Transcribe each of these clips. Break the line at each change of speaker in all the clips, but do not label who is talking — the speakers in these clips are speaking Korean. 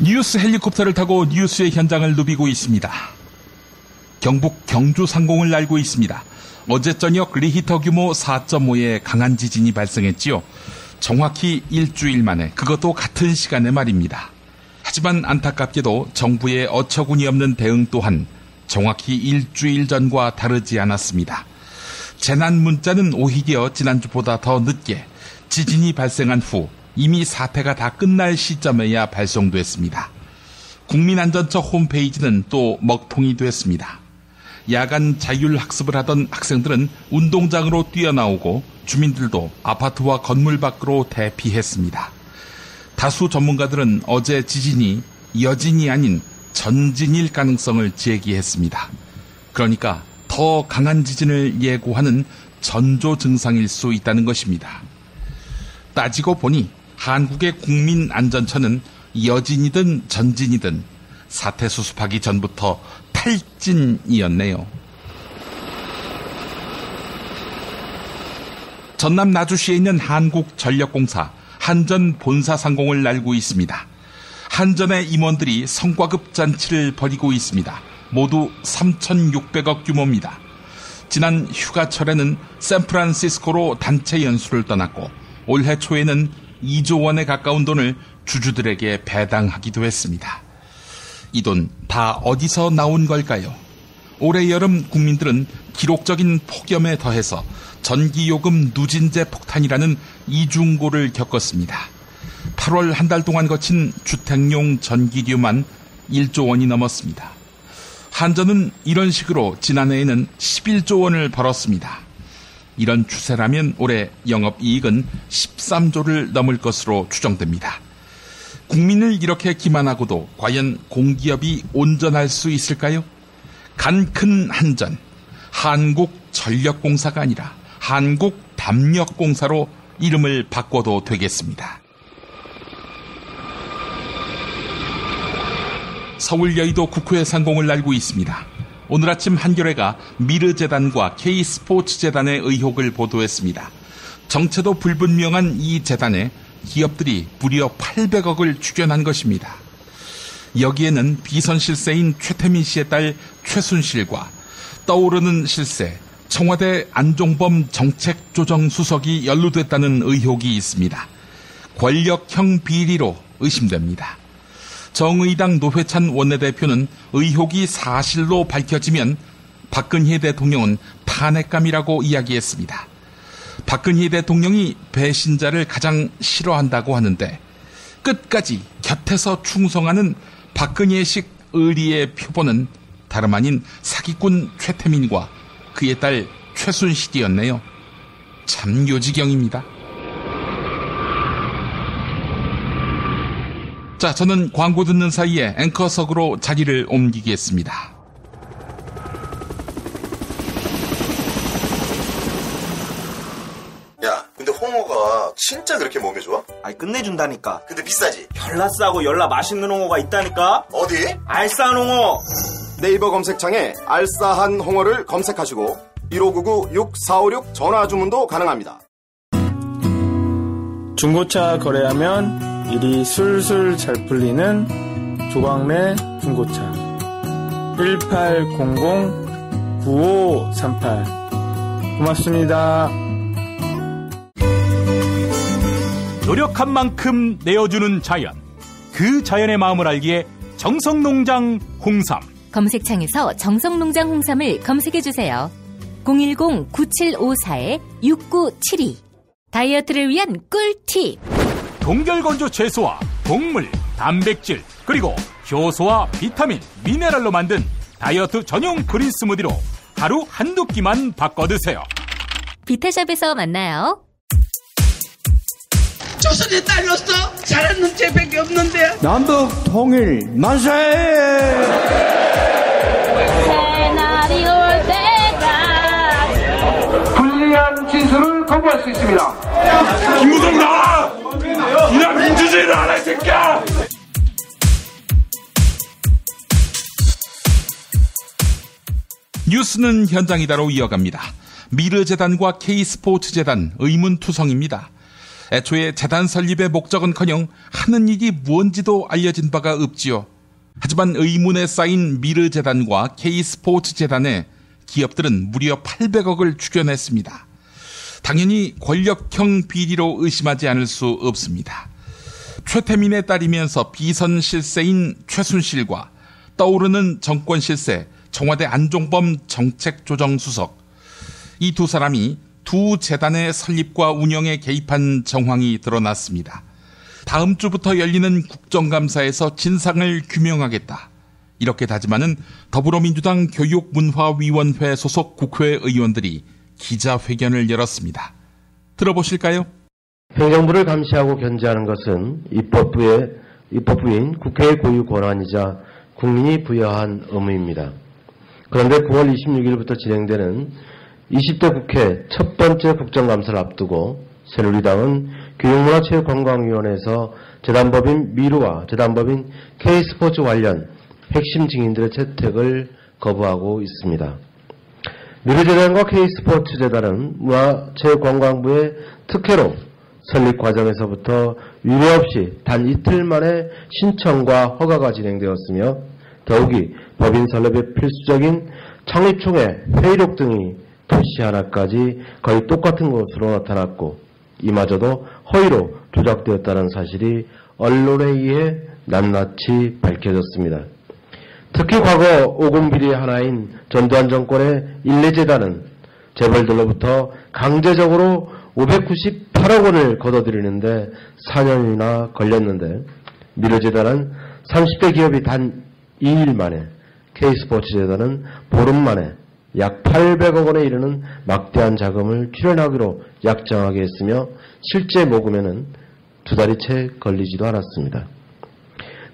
뉴스 헬리콥터를 타고 뉴스의 현장을 누비고 있습니다. 경북 경주 상공을 날고 있습니다. 어제 저녁 리히터 규모 4.5의 강한 지진이 발생했지요. 정확히 일주일 만에, 그것도 같은 시간에 말입니다. 하지만 안타깝게도 정부의 어처구니 없는 대응 또한 정확히 일주일 전과 다르지 않았습니다. 재난 문자는 오히려 지난주보다 더 늦게 지진이 발생한 후 이미 사태가 다 끝날 시점에야 발송됐습니다. 국민안전처 홈페이지는 또 먹통이 됐습니다. 야간 자율학습을 하던 학생들은 운동장으로 뛰어나오고 주민들도 아파트와 건물 밖으로 대피했습니다. 다수 전문가들은 어제 지진이 여진이 아닌 전진일 가능성을 제기했습니다. 그러니까 더 강한 지진을 예고하는 전조 증상일 수 있다는 것입니다. 따지고 보니 한국의 국민안전처는 여진이든 전진이든 사태 수습하기 전부터 탈진이었네요. 전남 나주시에 있는 한국전력공사 한전 본사 상공을 날고 있습니다. 한전의 임원들이 성과급 잔치를 벌이고 있습니다. 모두 3,600억 규모입니다. 지난 휴가철에는 샌프란시스코로 단체 연수를 떠났고 올해 초에는 2조 원에 가까운 돈을 주주들에게 배당하기도 했습니다. 이 돈 다 어디서 나온 걸까요? 올해 여름 국민들은 기록적인 폭염에 더해서 전기요금 누진제 폭탄이라는 이중고를 겪었습니다. 8월 한 달 동안 거친 주택용 전기료만 1조 원이 넘었습니다. 한전은 이런 식으로 지난해에는 11조 원을 벌었습니다. 이런 추세라면 올해 영업이익은 13조를 넘을 것으로 추정됩니다. 국민을 이렇게 기만하고도 과연 공기업이 온전할 수 있을까요? 간 큰 한전, 한국전력공사가 아니라 한국담력공사로 이름을 바꿔도 되겠습니다. 서울 여의도 국회 상공을 날고 있습니다. 오늘 아침 한겨레가 미르재단과 K스포츠재단의 의혹을 보도했습니다. 정체도 불분명한 이 재단에 기업들이 무려 800억을 출연한 것입니다. 여기에는 비선 실세인 최태민 씨의 딸 최순실과 떠오르는 실세 청와대 안종범 정책조정수석이 연루됐다는 의혹이 있습니다. 권력형 비리로 의심됩니다. 정의당 노회찬 원내대표는 의혹이 사실로 밝혀지면 박근혜 대통령은 탄핵감이라고 이야기했습니다. 박근혜 대통령이 배신자를 가장 싫어한다고 하는데 끝까지 곁에서 충성하는 박근혜식 의리의 표본은 다름 아닌 사기꾼 최태민과 그의 딸 최순실이었네요. 참 요지경입니다. 자, 저는 광고 듣는 사이에 앵커석으로 자리를 옮기겠습니다.
야, 근데 홍어가 진짜 그렇게 몸에 좋아?
아니 끝내준다니까.
근데 비싸지?
열나 싸고 열나 맛있는 홍어가 있다니까.
어디?
알싸한 홍어.
네이버 검색창에 알싸한 홍어를 검색하시고 1599-6456 전화 주문도 가능합니다.
중고차 거래하면 일이 술술 잘 풀리는 조광래 중고차 1800-9538 고맙습니다.
노력한 만큼 내어주는 자연, 그 자연의 마음을 알기에 정성농장 홍삼.
검색창에서 정성농장 홍삼을 검색해주세요. 010-9754-6972 다이어트를 위한 꿀팁.
동결건조 채소와 곡물, 단백질, 그리고 효소와 비타민, 미네랄로 만든 다이어트 전용 그린 스무디로 하루 한두 끼만 바꿔 드세요.
비타샵에서 만나요.
조선의 딸로서 잘하는 죄밖에 없는데.
남북 통일 만세!
새날이 올 때까지
불리한 진술을 거부할 수 있습니다.
김무성 나와! 이나 민주주의를 알아, 이 새끼야!
뉴스는 현장이다로 이어갑니다. 미르재단과 K스포츠재단 의문투성입니다. 애초에 재단 설립의 목적은커녕 하는 일이 무언지도 알려진 바가 없지요. 하지만 의문에 쌓인 미르재단과 K스포츠재단에 기업들은 무려 800억을 추견했습니다. 당연히 권력형 비리로 의심하지 않을 수 없습니다. 최태민에 따르면서 비선 실세인 최순실과 떠오르는 정권 실세 청와대 안종범 정책조정수석, 이 두 사람이 두 재단의 설립과 운영에 개입한 정황이 드러났습니다. 다음 주부터 열리는 국정감사에서 진상을 규명하겠다, 이렇게 다짐하는 더불어민주당 교육문화위원회 소속 국회의원들이 기자회견을 열었습니다. 들어보실까요?
행정부를 감시하고 견제하는 것은 입법부인 국회의 고유 권한이자 국민이 부여한 의무입니다. 그런데 9월 26일부터 진행되는 20대 국회 첫 번째 국정감사를 앞두고 새누리당은 교육문화체육관광위원회에서 재단법인 미르와 재단법인 K스포츠 관련 핵심 증인들의 채택을 거부하고 있습니다. 미르재단과 K스포츠재단은 문화체육관광부의 특혜로 설립 과정에서부터 유례 없이 단 이틀 만에 신청과 허가가 진행되었으며, 더욱이 법인 설립에 필수적인 창립총회 회의록 등이 토시 하나까지 거의 똑같은 것으로 나타났고, 이마저도 허위로 조작되었다는 사실이 언론에 의해 낱낱이 밝혀졌습니다. 특히 과거 오금비리의 하나인 전두환 정권의 일례재단은 재벌들로부터 강제적으로 598억 원을 걷어들이는데 4년이나 걸렸는데, 미르재단은 30대 기업이 단 2일 만에, K스포츠재단은 보름 만에 약 800억 원에 이르는 막대한 자금을 출연하기로 약정하게 했으며, 실제 모금에는 2달이 채 걸리지도 않았습니다.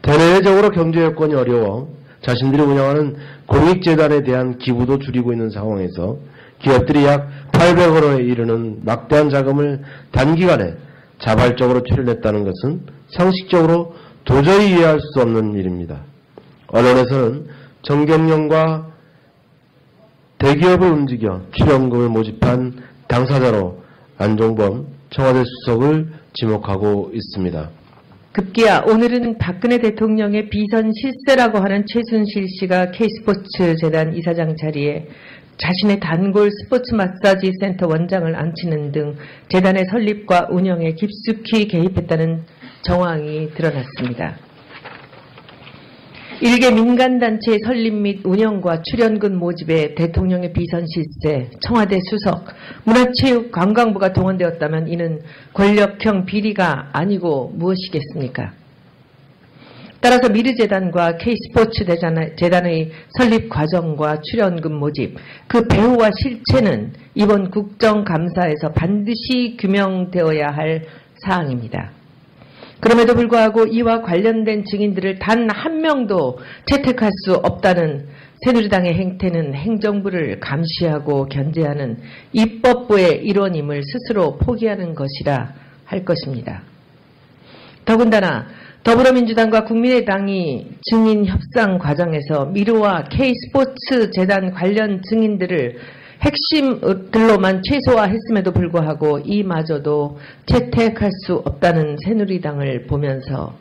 대내적으로 경제 여건이 어려워 자신들이 운영하는 공익재단에 대한 기부도 줄이고 있는 상황에서 기업들이 약 800억 원에 이르는 막대한 자금을 단기간에 자발적으로 출연했다는 것은 상식적으로 도저히 이해할 수 없는 일입니다. 언론에서는 정경련과 대기업을 움직여 출연금을 모집한 당사자로 안종범 청와대 수석을 지목하고 있습니다.
급기야 오늘은 박근혜 대통령의 비선 실세라고 하는 최순실 씨가 K스포츠재단 이사장 자리에 자신의 단골 스포츠 마사지 센터 원장을 앉히는 등 재단의 설립과 운영에 깊숙이 개입했다는 정황이 드러났습니다. 일개 민간단체의 설립 및 운영과 출연금 모집에 대통령의 비선 실세, 청와대 수석, 문화체육관광부가 동원되었다면 이는 권력형 비리가 아니고 무엇이겠습니까? 따라서 미르재단과 K스포츠재단의 설립 과정과 출연금 모집, 그 배후와 실체는 이번 국정감사에서 반드시 규명되어야 할 사항입니다. 그럼에도 불구하고 이와 관련된 증인들을 단 한 명도 채택할 수 없다는 새누리당의 행태는 행정부를 감시하고 견제하는 입법부의 일원임을 스스로 포기하는 것이라 할 것입니다. 더군다나 더불어민주당과 국민의당이 증인 협상 과정에서 미르와 K스포츠재단 관련 증인들을 핵심들로만 최소화했음에도 불구하고 이마저도 채택할 수 없다는 새누리당을 보면서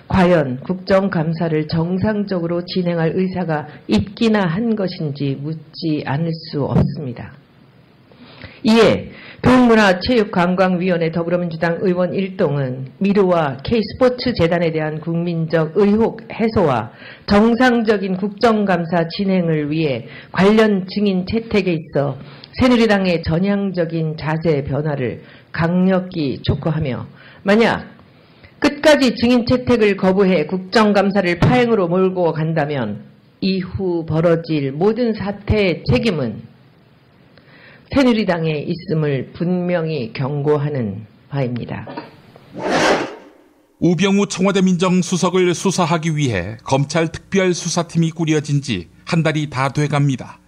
과연 국정감사를 정상적으로 진행할 의사가 있기나 한 것인지 묻지 않을 수 없습니다. 이에 교육문화체육관광위원회 더불어민주당 의원 1동은 미르와 K스포츠재단에 대한 국민적 의혹 해소와 정상적인 국정감사 진행을 위해 관련 증인 채택에 있어 새누리당의 전향적인 자세 변화를 강력히 촉구하며, 만약 끝까지 증인 채택을 거부해 국정감사를 파행으로 몰고 간다면 이후 벌어질 모든 사태의 책임은 새누리당에 있음을 분명히 경고하는 바입니다.
우병우 청와대 민정수석을 수사하기 위해 검찰 특별수사팀이 꾸려진 지 한 달이 다 돼갑니다.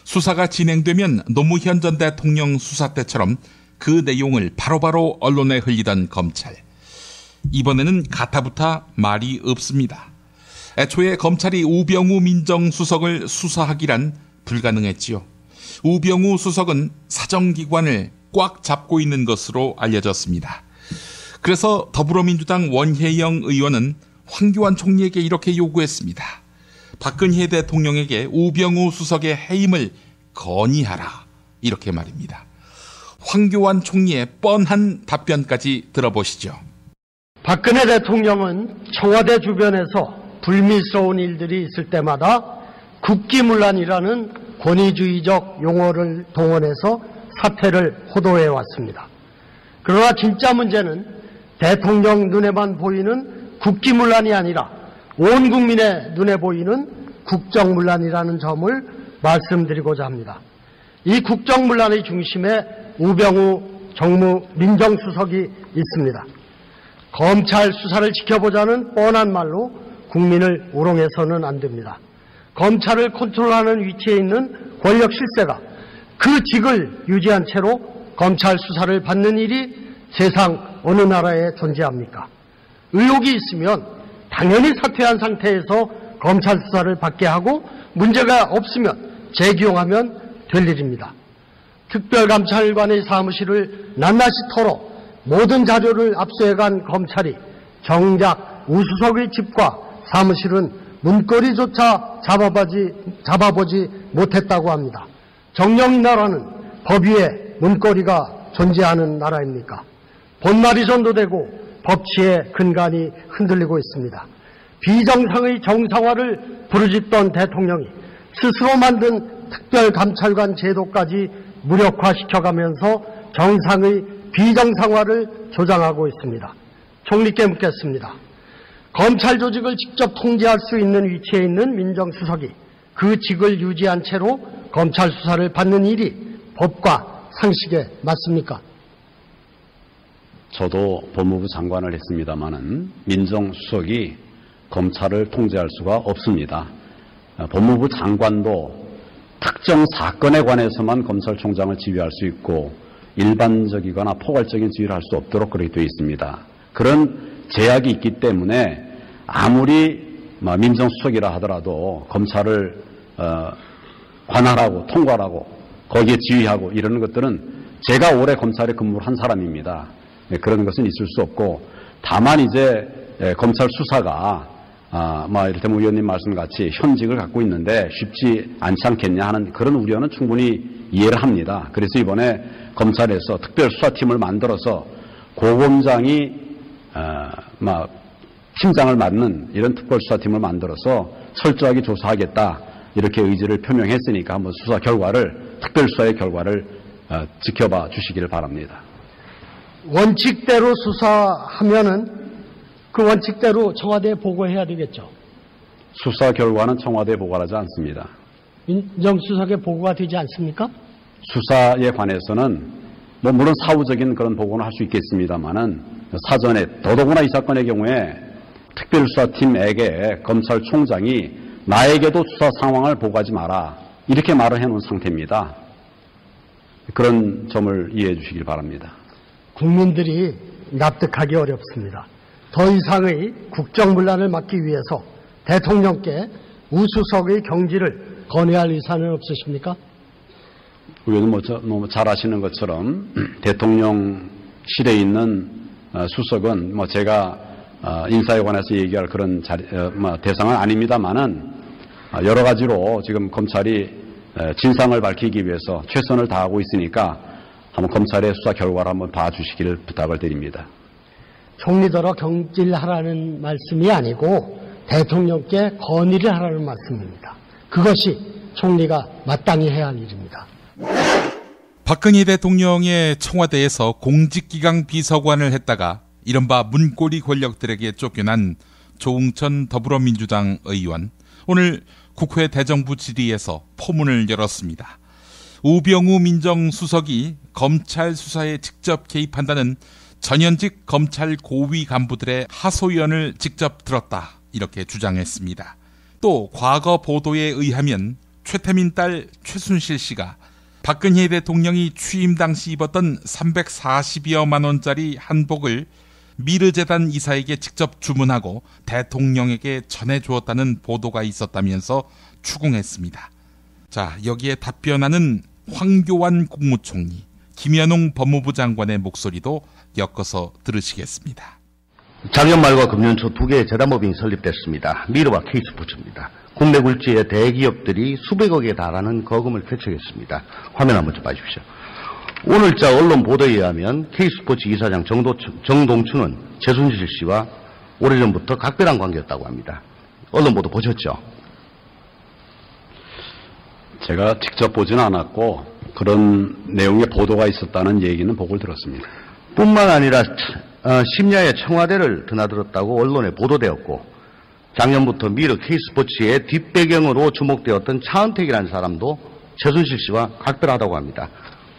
수사가 진행되면 노무현 전 대통령 수사 때처럼 그 내용을 바로바로 언론에 흘리던 검찰. 이번에는 가타부타 말이 없습니다. 애초에 검찰이 우병우 민정수석을 수사하기란 불가능했지요. 우병우 수석은 사정기관을 꽉 잡고 있는 것으로 알려졌습니다. 그래서 더불어민주당 원혜영 의원은 황교안 총리에게 이렇게 요구했습니다. 박근혜 대통령에게 우병우 수석의 해임을 건의하라. 이렇게 말입니다. 황교안 총리의 뻔한 답변까지 들어보시죠.
박근혜 대통령은 청와대 주변에서 불미스러운 일들이 있을 때마다 국기문란이라는 권위주의적 용어를 동원해서 사태를 호도해 왔습니다. 그러나 진짜 문제는 대통령 눈에만 보이는 국기문란이 아니라 온 국민의 눈에 보이는 국정문란이라는 점을 말씀드리고자 합니다. 이 국정문란의 중심에 우병우 정무 민정수석이 있습니다. 검찰 수사를 지켜보자는 뻔한 말로 국민을 우롱해서는 안 됩니다. 검찰을 컨트롤하는 위치에 있는 권력 실세가 그 직을 유지한 채로 검찰 수사를 받는 일이 세상 어느 나라에 존재합니까? 의혹이 있으면 당연히 사퇴한 상태에서 검찰 수사를 받게 하고 문제가 없으면 재기용하면 될 일입니다. 특별감찰관의 사무실을 낱낱이 털어 모든 자료를 압수해간 검찰이 정작 우수석의 집과 사무실은 문고리조차 잡아보지 못했다고 합니다. 정녕 이 나라는 법 위에 문고리가 존재하는 나라입니까? 본말이 전도되고 법치의 근간이 흔들리고 있습니다. 비정상의 정상화를 부르짖던 대통령이 스스로 만든 특별감찰관 제도까지 무력화시켜가면서 정상의 비정상화를 조장하고 있습니다. 총리께 묻겠습니다. 검찰 조직을 직접 통제할 수 있는 위치에 있는 민정수석이 그 직을 유지한 채로 검찰 수사를 받는 일이 법과 상식에 맞습니까?
저도 법무부 장관을 했습니다마는 민정수석이 검찰을 통제할 수가 없습니다. 법무부 장관도 특정 사건에 관해서만 검찰총장을 지휘할 수 있고 일반적이거나 포괄적인 지휘를 할 수 없도록 그렇게 되어 있습니다. 그런 제약이 있기 때문에 아무리 민정수석이라 하더라도 검찰을 관할하고 통괄하고 거기에 지휘하고 이러는 것들은 제가 오래 검찰에 근무를 한 사람입니다. 그런 것은 있을 수 없고 다만 이제 검찰 수사가 이를테면 의원님 말씀같이 현직을 갖고 있는데 쉽지 않지 않겠냐 하는 그런 우려는 충분히 이해를 합니다. 그래서 이번에 검찰에서 특별수사팀을 만들어서 고검장이 팀장을 맡는 이런 특별수사팀을 만들어서 철저하게 조사하겠다 이렇게 의지를 표명했으니까 한번 수사 결과를 특별수사의 결과를 지켜봐 주시기를 바랍니다.
원칙대로 수사하면은 그 원칙대로 청와대에 보고해야 되겠죠.
수사 결과는 청와대에 보고하지 않습니다.
민정수석에 보고가 되지 않습니까?
수사에 관해서는 물론 사후적인 그런 보고는 할 수 있겠습니다만은 사전에 더더구나 이 사건의 경우에 특별수사팀에게 검찰총장이 나에게도 수사 상황을 보고하지 마라 이렇게 말을 해놓은 상태입니다. 그런 점을 이해해 주시길 바랍니다.
국민들이 납득하기 어렵습니다. 더 이상의 국정문란을 막기 위해서 대통령께 우수석의 경질을 건의할 의사는 없으십니까?
의원은 너무 잘 아시는 것처럼 대통령실에 있는 수석은 제가 인사에 관해서 얘기할 그런 대상은 아닙니다만은 여러 가지로 지금 검찰이 진상을 밝히기 위해서 최선을 다하고 있으니까 한번 검찰의 수사 결과를 한번 봐주시기를 부탁을 드립니다.
총리더러 경질하라는 말씀이 아니고 대통령께 건의를 하라는 말씀입니다. 그것이 총리가 마땅히 해야 할 일입니다.
박근혜 대통령의 청와대에서 공직기강 비서관을 했다가 이른바 문고리 권력들에게 쫓겨난 조응천 더불어민주당 의원, 오늘 국회 대정부 질의에서 포문을 열었습니다. 우병우 민정수석이 검찰 수사에 직접 개입한다는 전현직 검찰 고위 간부들의 하소연을 직접 들었다, 이렇게 주장했습니다. 또 과거 보도에 의하면 최태민 딸 최순실 씨가 박근혜 대통령이 취임 당시 입었던 340여만 원짜리 한복을 미르재단 이사에게 직접 주문하고 대통령에게 전해주었다는 보도가 있었다면서 추궁했습니다. 자, 여기에 답변하는 황교안 국무총리, 김현웅 법무부 장관의 목소리도 엮어서 들으시겠습니다.
작년 말과 금년 초 2개의 재단법인이 설립됐습니다. 미르와 K스포츠입니다. 국내 굴지의 대기업들이 수백억에 달하는 거금을 쾌척했습니다. 화면 한번 좀 봐주십시오. 오늘자 언론 보도에 의하면 K스포츠 이사장 정동춘은 최순실 씨와 오래전부터 각별한 관계였다고 합니다. 언론 보도 보셨죠?
제가 직접 보지는 않았고 그런 내용의 보도가 있었다는 얘기는 보고 들었습니다.
뿐만 아니라 심야에 청와대를 드나들었다고 언론에 보도되었고 작년부터 미르 K스포츠의 뒷배경으로 주목되었던 차은택이라는 사람도 최순실 씨와 각별하다고 합니다.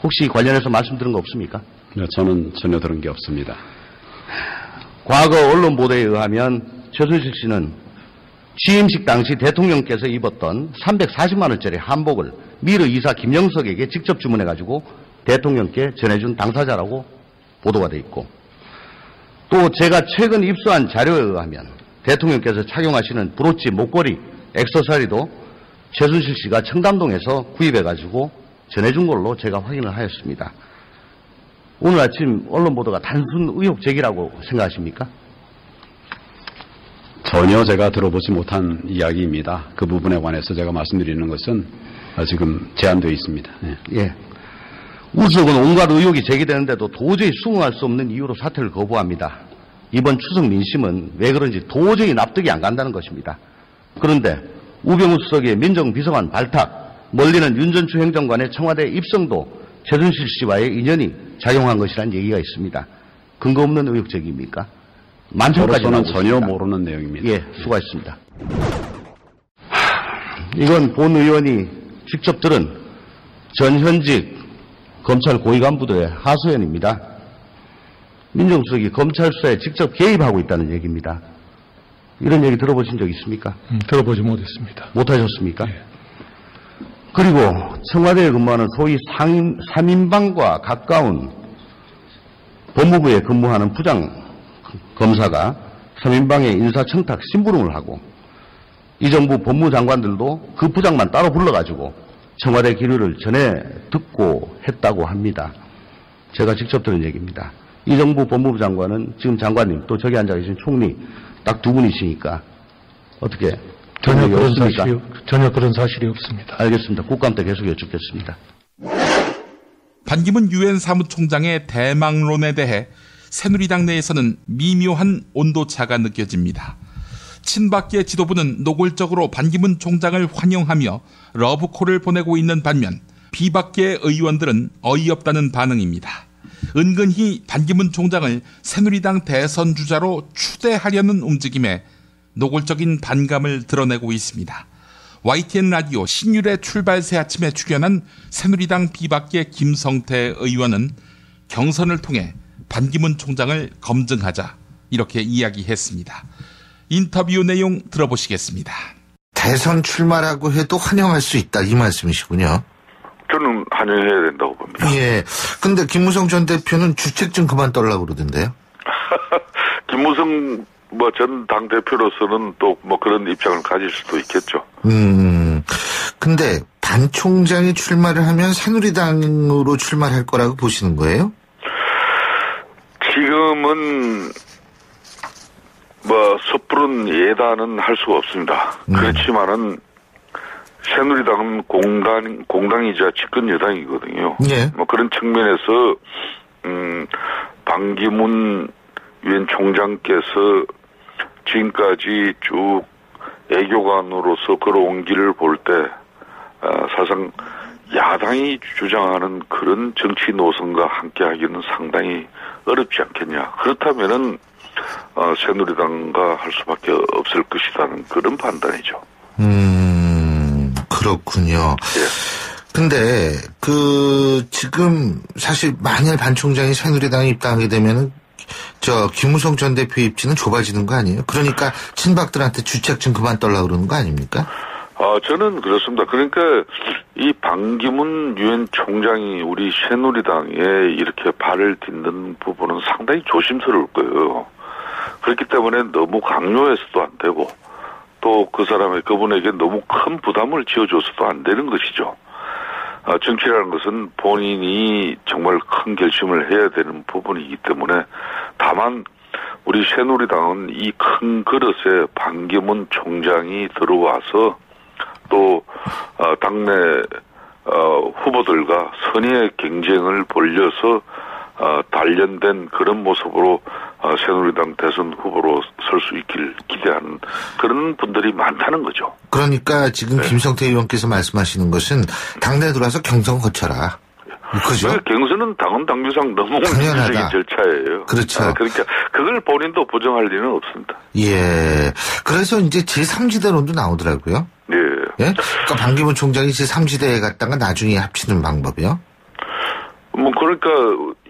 혹시 관련해서 말씀 들은 거 없습니까?
네, 저는 전혀 들은 게 없습니다.
과거 언론 보도에 의하면 최순실 씨는 취임식 당시 대통령께서 입었던 340만 원짜리 한복을 미르 이사 김영석에게 직접 주문해가지고 대통령께 전해준 당사자라고 보도가 돼 있고 또 제가 최근 입수한 자료에 의하면 대통령께서 착용하시는 브로치, 목걸이, 액세서리도 최순실 씨가 청담동에서 구입해가지고 전해준 걸로 제가 확인을 하였습니다. 오늘 아침 언론 보도가 단순 의혹 제기라고 생각하십니까?
전혀 제가 들어보지 못한 이야기입니다. 그 부분에 관해서 제가 말씀드리는 것은 지금 제한되어 있습니다.
예. 우석은 온갖 의혹이 제기되는데도 도저히 수긍할 수 없는 이유로 사퇴를 거부합니다. 이번 추석 민심은 왜 그런지 도저히 납득이 안 간다는 것입니다. 그런데 우병우 수석의 민정비서관 발탁, 멀리는 윤 전추 행정관의 청와대 입성도 최순실 씨와의 인연이 작용한 것이라는 얘기가 있습니다. 근거 없는 의혹 제기입니까?
저로서는 전혀 모르는 내용입니다.
예, 수고하셨습니다. 이건 본 의원이 직접 들은 전현직 검찰 고위간부들의 하소연입니다. 민정수석이 검찰 수사에 직접 개입하고 있다는 얘기입니다. 이런 얘기 들어보신 적 있습니까?
들어보지 못했습니다.
못하셨습니까? 네. 그리고 청와대에 근무하는 소위 3인방과 가까운 법무부에 근무하는 부장 검사가 3인방의 인사청탁 심부름을 하고 이 정부 법무장관들도 그 부장만 따로 불러가지고 청와대 기류를 전해 듣고 했다고 합니다. 제가 직접 들은 얘기입니다. 이 정부 법무부 장관은 지금 장관님 또 저기 앉아 계신 총리 딱 두 분이시니까 어떻게
전혀 그런 사실이 없습니다.
알겠습니다. 국감 때 계속 여쭙겠습니다.
반기문 유엔 사무총장의 대망론에 대해 새누리당 내에서는 미묘한 온도차가 느껴집니다. 친박계 지도부는 노골적으로 반기문 총장을 환영하며 러브콜을 보내고 있는 반면 비박계 의원들은 어이없다는 반응입니다. 은근히 반기문 총장을 새누리당 대선 주자로 추대하려는 움직임에 노골적인 반감을 드러내고 있습니다. YTN 라디오 신율의 출발 새 아침에 출연한 새누리당 비박계 김성태 의원은 경선을 통해 반기문 총장을 검증하자 이렇게 이야기했습니다. 인터뷰 내용 들어보시겠습니다.
대선 출마라고 해도 환영할 수 있다 이 말씀이시군요.
저는 환영해야 된다고 봅니다.
예. 근데 김무성 전 대표는 주책 좀 그만 떨라고 그러던데요.
김무성 전 당대표로서는 또 그런 입장을 가질 수도 있겠죠.
근데 반 총장이 출마를 하면 새누리당으로 출마할 거라고 보시는 거예요?
지금은 섣부른 예단은 할 수가 없습니다. 그렇지만은 새누리당은 공당이자 집권 여당이거든요.
예.
그런 측면에서 반기문 유엔 총장께서 지금까지 쭉 애교관으로서 걸어온 길을 볼 때 사실상 야당이 주장하는 그런 정치 노선과 함께하기는 상당히 어렵지 않겠냐. 그렇다면은 새누리당과 할 수밖에 없을 것이라는 그런 판단이죠.
그렇군요. 예. 근데 지금 사실 만일 반 총장이 새누리당에 입당하게 되면은 김무성 전 대표의 입지는 좁아지는 거 아니에요? 그러니까 친박들한테 주책 좀 그만 떨라 그러는 거 아닙니까?
저는 그렇습니다. 그러니까 이 반기문 유엔 총장이 우리 새누리당에 이렇게 발을 딛는 부분은 상당히 조심스러울 거예요. 그렇기 때문에 너무 강요해서도 안 되고 또 그분에게 너무 큰 부담을 지어줘서도 안 되는 것이죠. 정치라는 것은 본인이 정말 큰 결심을 해야 되는 부분이기 때문에 다만 우리 새누리당은 이 큰 그릇에 반기문 총장이 들어와서 또 당내 후보들과 선의의 경쟁을 벌려서 단련된 그런 모습으로 새누리당 대선 후보로 설 수 있길 기대하는 그런 분들이 많다는 거죠.
그러니까 지금 김성태 의원께서 말씀하시는 것은 당내에 들어와서 경선 거쳐라. 그죠?
경선은 당원 당규상 너무 정치적인 절차예요.
그렇죠.
그러니까 그걸 본인도 부정할 리는 없습니다.
예. 그래서 이제 제3지대론도 나오더라고요.
예.
예? 그러니까 반기문 총장이 제3지대에 갔다가 나중에 합치는 방법이요?
그러니까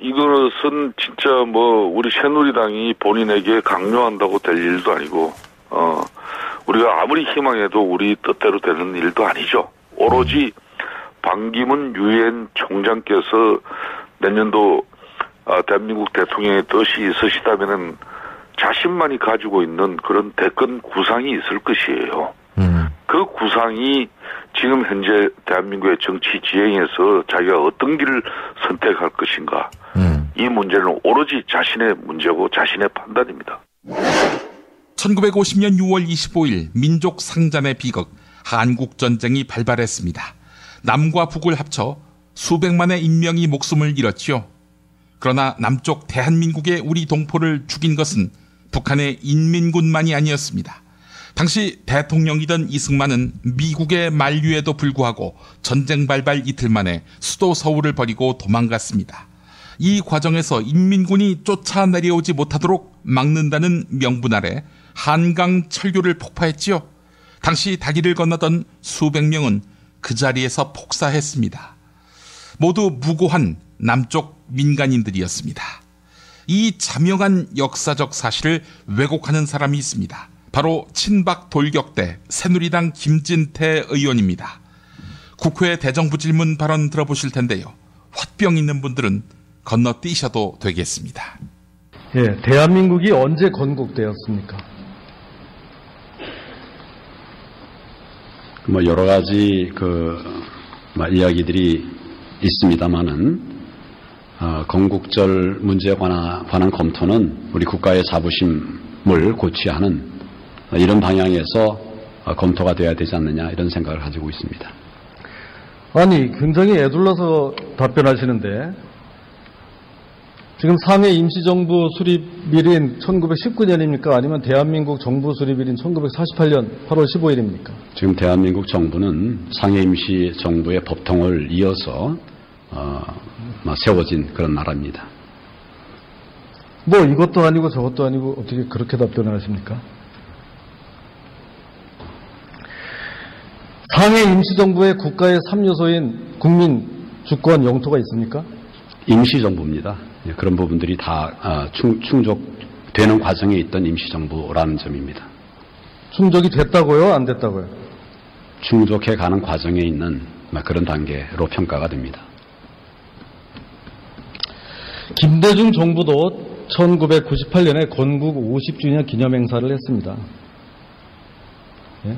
이것은 진짜 우리 새누리당이 본인에게 강요한다고 될 일도 아니고 우리가 아무리 희망해도 우리 뜻대로 되는 일도 아니죠. 오로지 반기문 유엔 총장께서 내년도 대한민국 대통령의 뜻이 있으시다면은 자신만이 가지고 있는 그런 대권 구상이 있을 것이에요. 그 구상이 지금 현재 대한민국의 정치 지형에서 자기가 어떤 길을 선택할 것인가. 이 문제는 오로지 자신의 문제고 자신의 판단입니다.
1950년 6월 25일 민족 상잔의 비극 한국전쟁이 발발했습니다. 남과 북을 합쳐 수백만의 인명이 목숨을 잃었지요. 그러나 남쪽 대한민국의 우리 동포를 죽인 것은 북한의 인민군만이 아니었습니다. 당시 대통령이던 이승만은 미국의 만류에도 불구하고 전쟁 발발 이틀 만에 수도 서울을 버리고 도망갔습니다. 이 과정에서 인민군이 쫓아 내려오지 못하도록 막는다는 명분 아래 한강 철교를 폭파했지요. 당시 다리를 건너던 수백 명은 그 자리에서 폭사했습니다. 모두 무고한 남쪽 민간인들이었습니다. 이 자명한 역사적 사실을 왜곡하는 사람이 있습니다. 바로 친박 돌격대 새누리당 김진태 의원입니다. 국회 대정부질문 발언 들어보실 텐데요. 화병 있는 분들은 건너뛰셔도 되겠습니다.
예, 대한민국이 언제 건국되었습니까?
여러 가지 이야기들이 있습니다만은 건국절 문제에 관한 검토는 우리 국가의 자부심을 고취하는 이런 방향에서 검토가 돼야 되지 않느냐 이런 생각을 가지고 있습니다.
아니 굉장히 애둘러서 답변하시는데 지금 상해 임시정부 수립일인 1919년입니까? 아니면 대한민국 정부 수립일인 1948년 8월 15일입니까?
지금 대한민국 정부는 상해 임시정부의 법통을 이어서 세워진 그런 나라입니다.
이것도 아니고 저것도 아니고 어떻게 그렇게 답변을 하십니까? 상해 임시정부의 국가의 3요소인 국민, 주권, 영토가 있습니까?
임시정부입니다. 그런 부분들이 다 충족되는 과정에 있던 임시정부라는 점입니다.
충족이 됐다고요? 안 됐다고요?
충족해가는 과정에 있는 그런 단계로 평가가 됩니다.
김대중 정부도 1998년에 건국 50주년 기념행사를 했습니다. 예?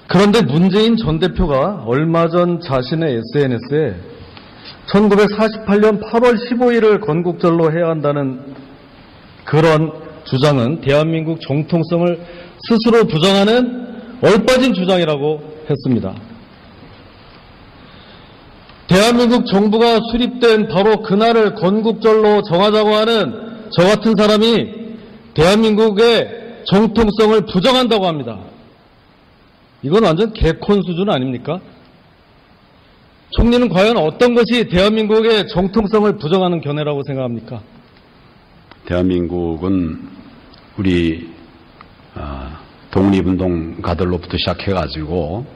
그런데 문재인 전 대표가 얼마 전 자신의 SNS에 1948년 8월 15일을 건국절로 해야 한다는 그런 주장은 대한민국 정통성을 스스로 부정하는 얼빠진 주장이라고 했습니다. 대한민국 정부가 수립된 바로 그날을 건국절로 정하자고 하는 저 같은 사람이 대한민국의 정통성을 부정한다고 합니다. 이건 완전 개콘 수준 아닙니까? 총리는 과연 어떤 것이 대한민국의 정통성을 부정하는 견해라고 생각합니까?
대한민국은 우리 독립운동가들로부터 시작해가지고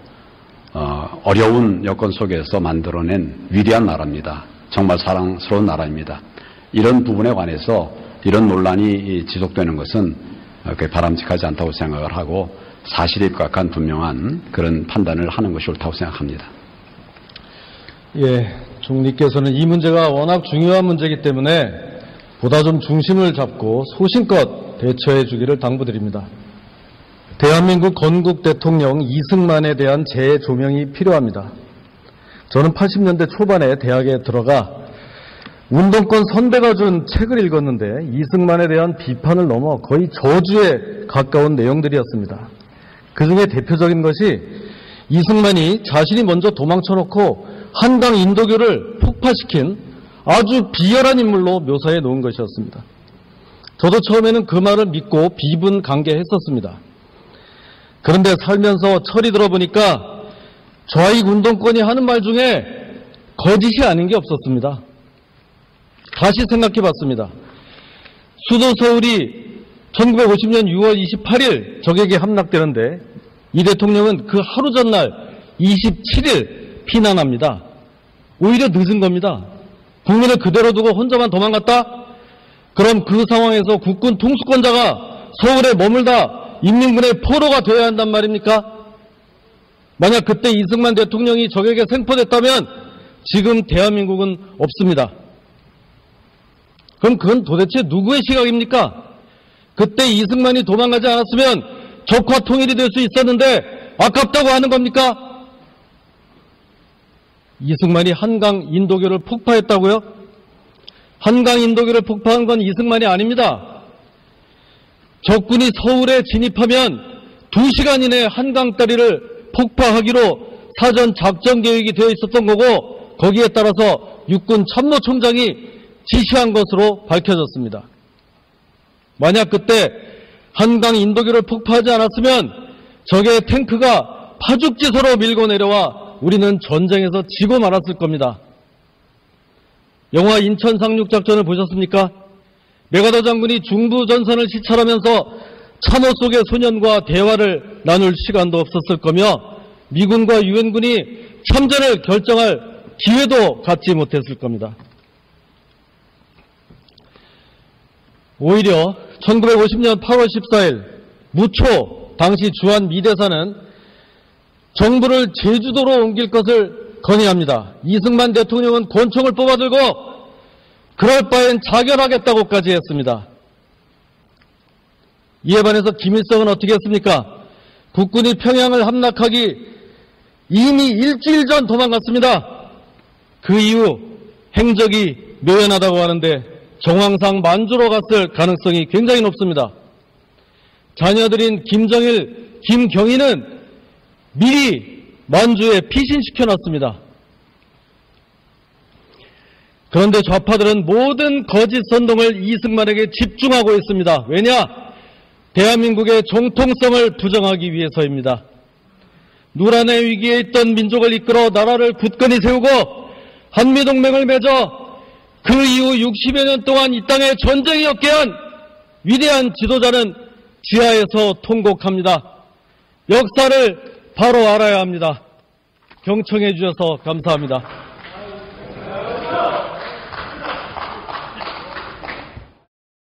어려운 여건 속에서 만들어낸 위대한 나라입니다. 정말 사랑스러운 나라입니다. 이런 부분에 관해서 이런 논란이 지속되는 것은 바람직하지 않다고 생각을 하고 사실에 입각한 분명한 그런 판단을 하는 것이 옳다고 생각합니다.
예, 총리께서는 이 문제가 워낙 중요한 문제이기 때문에 보다 좀 중심을 잡고 소신껏 대처해 주기를 당부드립니다. 대한민국 건국 대통령 이승만에 대한 재조명이 필요합니다. 저는 80년대 초반에 대학에 들어가 운동권 선배가 준 책을 읽었는데 이승만에 대한 비판을 넘어 거의 저주에 가까운 내용들이었습니다. 그중에 대표적인 것이 이승만이 자신이 먼저 도망쳐놓고 한강 인도교를 폭파시킨 아주 비열한 인물로 묘사해 놓은 것이었습니다. 저도 처음에는 그 말을 믿고 비분간개했었습니다. 그런데 살면서 철이 들어보니까 좌익 운동권이 하는 말 중에 거짓이 아닌 게 없었습니다. 다시 생각해봤습니다. 수도 서울이 1950년 6월 28일 적에게 함락되는데 이 대통령은 그 하루 전날 27일 피난합니다. 오히려 늦은 겁니다. 국민을 그대로 두고 혼자만 도망갔다? 그럼 그 상황에서 국군 통수권자가 서울에 머물다 인민군의 포로가 되어야 한단 말입니까? 만약 그때 이승만 대통령이 적에게 생포됐다면 지금 대한민국은 없습니다. 그럼 그건 도대체 누구의 시각입니까? 그때 이승만이 도망가지 않았으면 적화 통일이 될 수 있었는데 아깝다고 하는 겁니까? 이승만이 한강 인도교를 폭파했다고요? 한강 인도교를 폭파한 건 이승만이 아닙니다. 적군이 서울에 진입하면 2시간 이내에 한강 다리를 폭파하기로 사전 작전 계획이 되어 있었던 거고 거기에 따라서 육군 참모총장이 지시한 것으로 밝혀졌습니다. 만약 그때 한강 인도교를 폭파하지 않았으면 적의 탱크가 파죽지서로 밀고 내려와 우리는 전쟁에서 지고 말았을 겁니다. 영화 인천 상륙작전을 보셨습니까? 메가더 장군이 중부전선을 시찰하면서 참호 속의 소년과 대화를 나눌 시간도 없었을 거며 미군과 유엔군이 참전을 결정할 기회도 갖지 못했을 겁니다. 오히려 1950년 8월 14일 무초 당시 주한 미대사는 정부를 제주도로 옮길 것을 건의합니다. 이승만 대통령은 권총을 뽑아들고 그럴 바엔 자결하겠다고까지 했습니다. 이에 반해서 김일성은 어떻게 했습니까? 국군이 평양을 함락하기 이미 일주일 전 도망갔습니다. 그 이후 행적이 묘연하다고 하는데 정황상 만주로 갔을 가능성이 굉장히 높습니다. 자녀들인 김정일, 김경희는 미리 만주에 피신시켜놨습니다. 그런데 좌파들은 모든 거짓 선동을 이승만에게 집중하고 있습니다. 왜냐? 대한민국의 정통성을 부정하기 위해서입니다. 누란의 위기에 있던 민족을 이끌어 나라를 굳건히 세우고 한미동맹을 맺어 그 이후 60여 년 동안 이 땅에 전쟁이 없게 한 위대한 지도자는 지하에서 통곡합니다. 역사를 바로 알아야 합니다. 경청해 주셔서 감사합니다.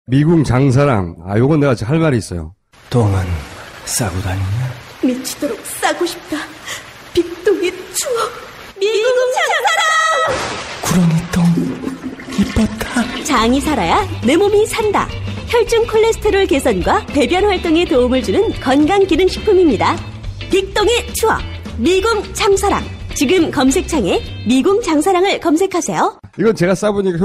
미궁 장사랑, 요건 내가 할 말이 있어요.
똥은 싸고 다니냐?
미치도록 싸고 싶다. 빅동의 추억. 미궁 장사랑!
구렁이 똥 이뻤다.
장이 살아야 내 몸이 산다. 혈중 콜레스테롤 개선과 배변 활동에 도움을 주는 건강기능식품입니다. 빅동의 추억. 미궁 장사랑. 지금 검색창에 미궁 장사랑을 검색하세요.
이건 제가 써보니까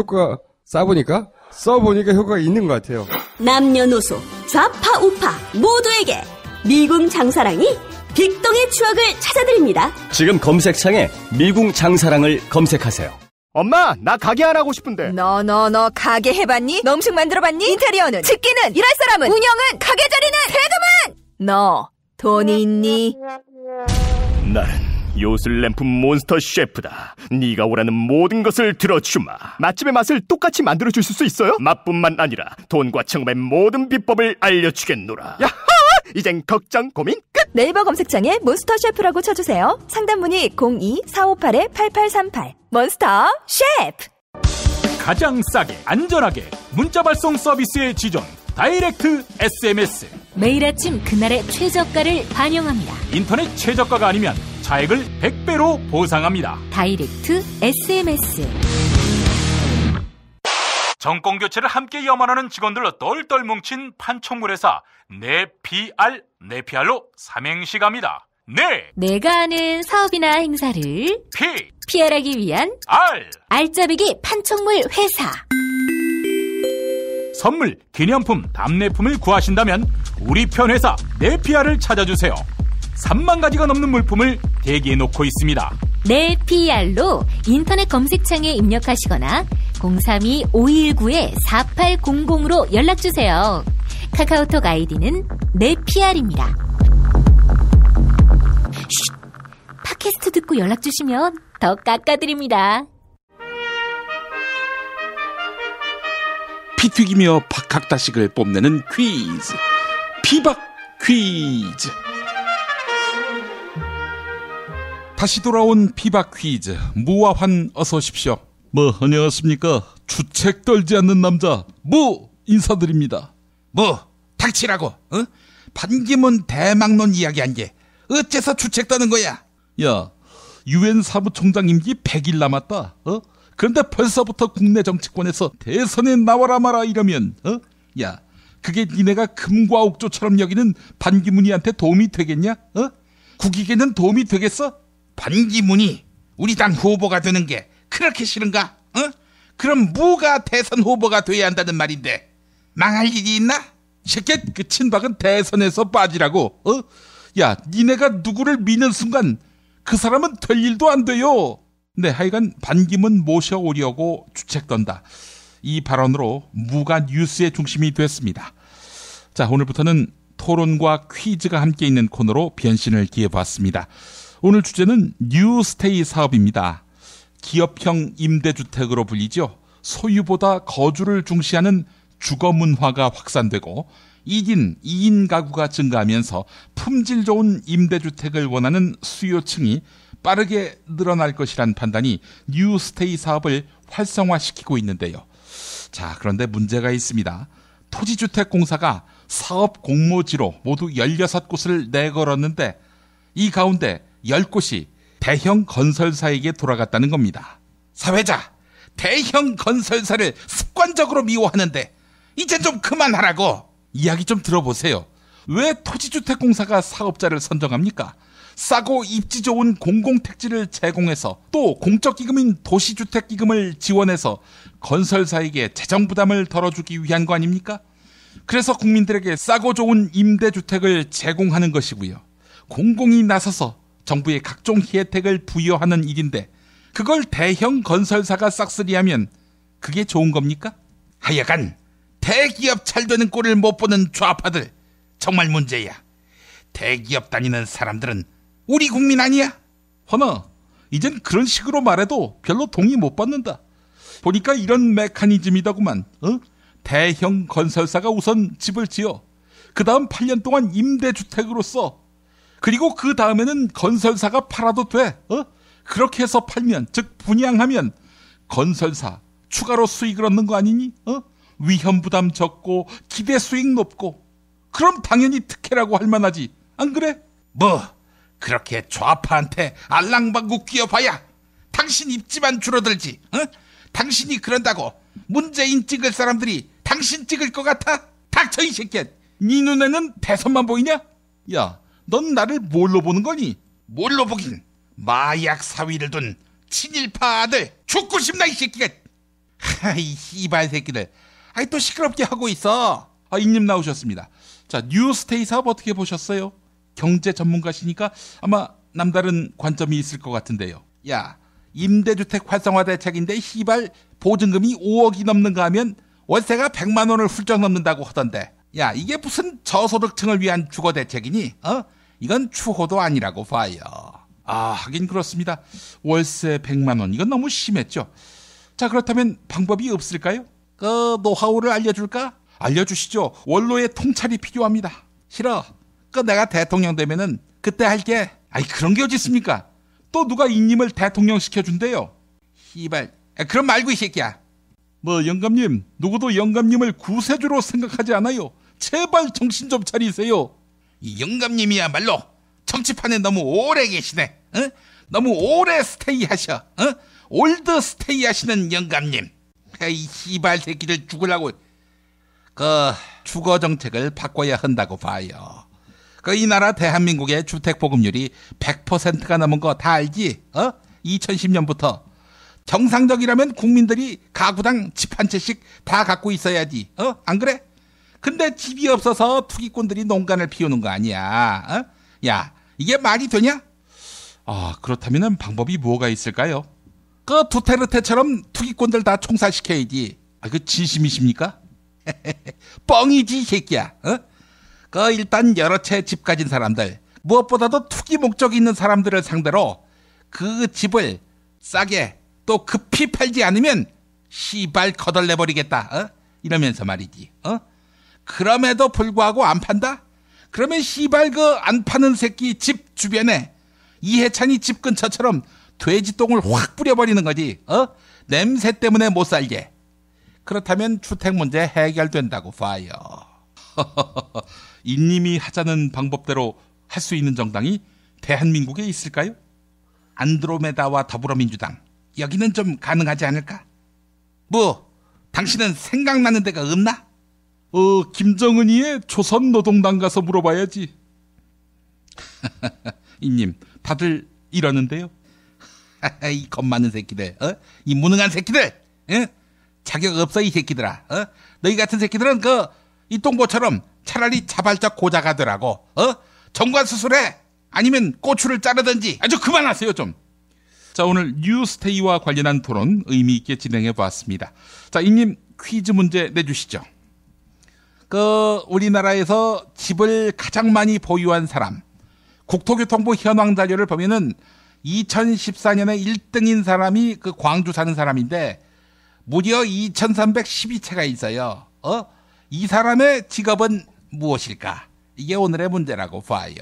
효과가 있는 것 같아요.
남녀노소, 좌파, 우파 모두에게 미궁 장사랑이 빅동의 추억을 찾아드립니다.
지금 검색창에 미궁 장사랑을 검색하세요.
엄마, 나 가게 안 하고 싶은데.
너 가게 해봤니? 너 음식 만들어봤니? 인테리어는? 집기는? 일할 사람은? 운영은? 가게 자리는? 세금은? 너 돈이 있니?
나는 요술램프 몬스터 셰프다. 네가 원하는 모든 것을 들어주마. 맛집의 맛을 똑같이 만들어줄 수 있어요? 맛뿐만 아니라 돈과 청음의 모든 비법을 알려주겠노라. 야하! 이젠 걱정 고민 끝!
네이버 검색창에 몬스터 셰프라고 쳐주세요. 상담 문의 02-458-8838 몬스터 셰프.
가장 싸게 안전하게 문자 발송 서비스의 지존 다이렉트 SMS.
매일 아침 그날의 최저가를 반영합니다.
인터넷 최저가가 아니면 차액을 100배로 보상합니다.
다이렉트 SMS.
정권 교체를 함께 염원하는 직원들로 똘똘 뭉친 판촉물회사 네피알로 삼행시 갑니다. 네.
내가 아는 사업이나 행사를 PR하기 위한 알짜배기 판촉물 회사.
선물, 기념품, 답례품을 구하신다면 우리 편 회사 네피아를 찾아주세요. 3만 가지가 넘는 물품을 대기해 놓고 있습니다.
네피알로 인터넷 검색창에 입력하시거나 032-519-4800으로 연락주세요. 카카오톡 아이디는 네피알입니다. 팟캐스트 듣고 연락주시면 더 깎아드립니다.
피 튀기며 박학다식을 뽐내는 퀴즈. 피박 퀴즈. 다시 돌아온 피박 퀴즈. 무와환 어서 오십시오. 안녕하십니까. 주책 떨지 않는 남자 무 인사드립니다. 닥치라고. 반기문 대망론 이야기한 게 어째서 주책 떠는 거야? 야, 유엔 사무총장 임기 100일 남았다. 그런데 벌써부터 국내 정치권에서 대선에 나와라 마라 이러면 야, 그게 니네가 금과 옥조처럼 여기는 반기문이한테 도움이 되겠냐? 국익에는 도움이 되겠어? 반기문이 우리 당 후보가 되는 게 그렇게 싫은가? 그럼 무가 대선 후보가 돼야 한다는 말인데 망할 일이 있나? 새끼, 그 친박은 대선에서 빠지라고. 야, 니네가 누구를 미는 순간 그 사람은 될 일도 안 돼요. 네, 하여간 반기문 모셔오려고 주책 떤다. 이 발언으로 무가 뉴스의 중심이 됐습니다. 자, 오늘부터는 토론과 퀴즈가 함께 있는 코너로 변신을 기해봤습니다. 오늘 주제는 뉴스테이 사업입니다. 기업형 임대주택으로 불리죠. 소유보다 거주를 중시하는 주거문화가 확산되고 1인, 2인 가구가 증가하면서 품질 좋은 임대주택을 원하는 수요층이 빠르게 늘어날 것이란 판단이 뉴스테이 사업을 활성화시키고 있는데요. 자, 그런데 문제가 있습니다. 토지주택공사가 사업 공모지로 모두 16곳을 내걸었는데 이 가운데 10곳이 대형 건설사에게 돌아갔다는 겁니다. 사회자, 대형 건설사를 습관적으로 미워하는데 이제 좀 그만하라고. 이야기 좀 들어보세요. 왜 토지주택공사가 사업자를 선정합니까? 싸고 입지 좋은 공공택지를 제공해서 또 공적기금인 도시주택기금을 지원해서 건설사에게 재정부담을 덜어주기 위한 거 아닙니까? 그래서 국민들에게 싸고 좋은 임대주택을 제공하는 것이고요. 공공이 나서서 정부에 각종 혜택을 부여하는 일인데 그걸 대형 건설사가 싹쓸이하면 그게 좋은 겁니까? 하여간 대기업 잘되는 꼴을 못 보는 좌파들 정말 문제야. 대기업 다니는 사람들은 우리 국민 아니야? 허나 이젠 그런 식으로 말해도 별로 동의 못 받는다. 보니까 이런 메커니즘이더구만. 대형 건설사가 우선 집을 지어 그 다음 8년 동안 임대주택으로 써. 그리고 그 다음에는 건설사가 팔아도 돼. 그렇게 해서 팔면, 즉 분양하면 건설사 추가로 수익을 얻는 거 아니니? 위험 부담 적고 기대 수익 높고. 그럼 당연히 특혜라고 할 만하지. 안 그래? 그렇게 좌파한테 알랑방구 끼어봐야 당신 입지만 줄어들지. 당신이 그런다고 문재인 찍을 사람들이 당신 찍을 것 같아? 닥쳐 이 새끼야. 네 눈에는 대선만 보이냐? 야, 넌 나를 뭘로 보는 거니? 뭘로 보긴. 마약 사위를 둔 친일파 아들. 죽고 싶나 이 새끼가. 이 씨발 새끼들. 또 시끄럽게 하고 있어. 이님 나오셨습니다. 자, 뉴스테이 사업 어떻게 보셨어요? 경제 전문가시니까 아마 남다른 관점이 있을 것 같은데요. 야, 임대주택 활성화 대책인데 시발 보증금이 5억이 넘는가 하면 월세가 100만 원을 훌쩍 넘는다고 하던데. 야, 이게 무슨 저소득층을 위한 주거 대책이니? 이건 추호도 아니라고 봐요. 하긴 그렇습니다. 월세 100만 원 이건 너무 심했죠. 자, 그렇다면 방법이 없을까요? 노하우를 알려줄까? 알려주시죠. 원로의 통찰이 필요합니다. 싫어. 내가 대통령 되면은 그때 할게. 그런 게 어디 있습니까? 또 누가 이님을 대통령 시켜준대요. 씨발. 그럼 말고 이 새끼야. 영감님, 누구도 영감님을 구세주로 생각하지 않아요. 제발 정신 좀 차리세요. 이 영감님이야말로 정치판에 너무 오래 계시네. 너무 오래 스테이 하셔. 올드 스테이 하시는 영감님. 이 씨발 새끼들 죽으려고. 주거 정책을 바꿔야 한다고 봐요. 이 나라 대한민국의 주택 보급률이 100%가 넘은 거 다 알지? 2010년부터. 정상적이라면 국민들이 가구당 집 한 채씩 다 갖고 있어야지. 안 그래? 근데 집이 없어서 투기꾼들이 농간을 피우는 거 아니야. 야, 이게 말이 되냐? 그렇다면 방법이 뭐가 있을까요? 그 두테르테처럼 투기꾼들 다 총살시켜야지. 그 진심이십니까? 뻥이지, 이 새끼야. 그 일단 여러 채 집 가진 사람들, 무엇보다도 투기 목적이 있는 사람들을 상대로 그 집을 싸게 또 급히 팔지 않으면 시발 거덜내버리겠다. 이러면서 말이지. 그럼에도 불구하고 안 판다? 그러면 시발 그 안 파는 새끼 집 주변에 이해찬이 집 근처처럼 돼지똥을 확 뿌려버리는 거지. 냄새 때문에 못 살게. 그렇다면 주택 문제 해결된다고 봐요. 인님이 하자는 방법대로 할 수 있는 정당이 대한민국에 있을까요? 안드로메다와 더불어민주당, 여기는 좀 가능하지 않을까? 뭐 당신은 생각나는 데가 없나? 김정은이의 조선노동당 가서 물어봐야지. 이님, 다들 이러는데요. 이 겁 많은 새끼들, 이 무능한 새끼들, 자격 없어 이 새끼들아. 너희 같은 새끼들은 이 똥보처럼 차라리 자발적 고자가 되라고. 정관 수술해. 아니면 고추를 자르든지. 아주 그만하세요 좀. 자, 오늘 뉴스테이와 관련한 토론 의미 있게 진행해 보았습니다. 자, 이님 퀴즈 문제 내주시죠. 우리나라에서 집을 가장 많이 보유한 사람, 국토교통부 현황 자료를 보면은 2014년에 1등인 사람이 광주 사는 사람인데 무려 2312채가 있어요. 이 사람의 직업은 무엇일까? 이게 오늘의 문제라고 봐요.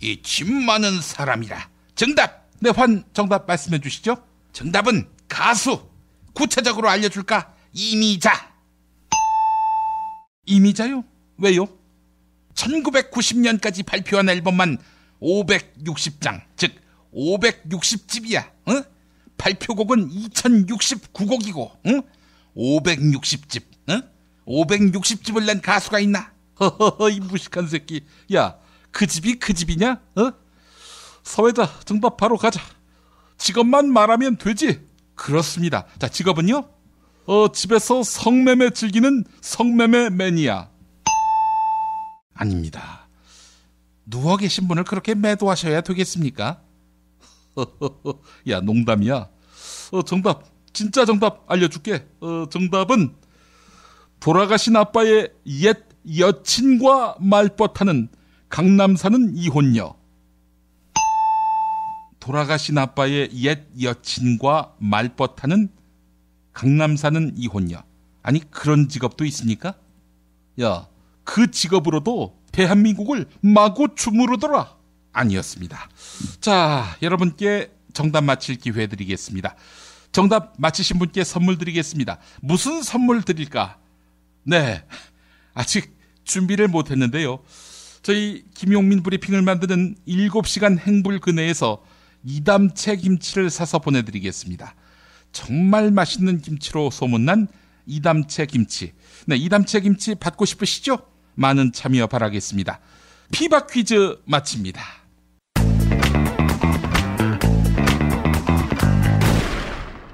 이 집 많은 사람이라. 정답! 네, 정답 말씀해 주시죠. 정답은 가수. 구체적으로 알려줄까? 이미자. 이미자요? 왜요? 1990년까지 발표한 앨범만 560장, 즉 560집이야. 발표곡은 2069곡이고 560집. 560집을 낸 가수가 있나? 이 무식한 새끼. 야, 그 집이 그 집이냐? 서회자, 정답 바로 가자. 직업만 말하면 되지. 그렇습니다. 자, 직업은요? 집에서 성매매 즐기는 성매매 매니아. 아닙니다. 누워 계신 분을 그렇게 매도하셔야 되겠습니까? 야, 농담이야. 정답, 진짜 정답 알려줄게. 정답은 돌아가신 아빠의 옛 여친과 말벗하는 강남 사는 이혼녀. 돌아가신 아빠의 옛 여친과 말벗하는 강남 사는 이혼녀. 아니, 그런 직업도 있습니까? 야, 그 직업으로도 대한민국을 마구 주무르더라. 아니었습니다. 자, 여러분께 정답 맞힐 기회 드리겠습니다. 정답 맞히신 분께 선물 드리겠습니다. 무슨 선물 드릴까? 네, 아직 준비를 못했는데요. 저희 김용민 브리핑을 만드는 7시간 행불 근해에서 이담채 김치를 사서 보내드리겠습니다. 정말 맛있는 김치로 소문난 이담채 김치. 네, 이담채 김치 받고 싶으시죠? 많은 참여 바라겠습니다. 피박 퀴즈 마칩니다.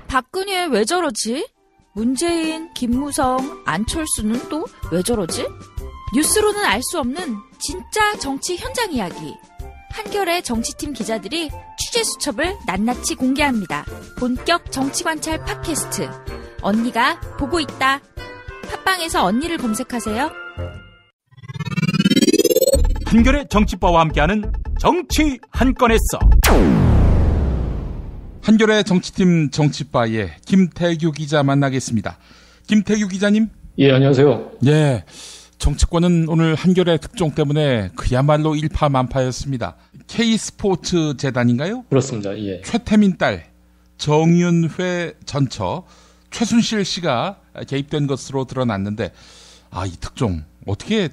박근혜 왜 저러지? 문재인, 김무성, 안철수는 또 왜 저러지? 뉴스로는 알 수 없는 진짜 정치 현장 이야기. 한겨레 정치팀 기자들이 취재 수첩을 낱낱이 공개합니다. 본격 정치관찰 팟캐스트. 언니가 보고 있다. 팟빵에서 언니를 검색하세요.
한겨레 정치바와 함께하는 정치 한 건에 써.
한겨레 정치팀 정치바의 김태규 기자 만나겠습니다. 김태규 기자님.
예, 안녕하세요.
예, 정치권은 오늘 한겨레 특종 때문에 그야말로 일파만파였습니다. K스포츠 재단인가요?
그렇습니다. 예.
최태민 딸 정윤회 전처 최순실 씨가 개입된 것으로 드러났는데, 이 특종 어떻게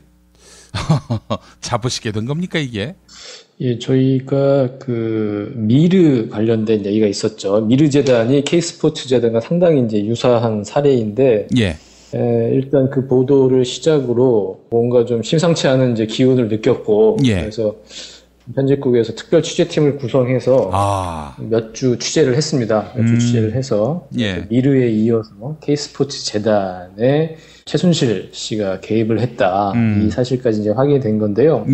잡으시게 된 겁니까, 이게?
예, 저희가 미르 관련된 얘기가 있었죠. 미르 재단이 K스포츠 재단과 상당히 이제 유사한 사례인데,
예.
일단 그 보도를 시작으로 뭔가 좀 심상치 않은 이제 기운을 느꼈고,
예.
그래서 편집국에서 특별 취재팀을 구성해서 몇 주 취재를 했습니다. 몇 주 취재를 해서 미르에 이어서 K스포츠 재단에 최순실 씨가 개입을 했다. 이 사실까지 이제 확인이 된 건데요.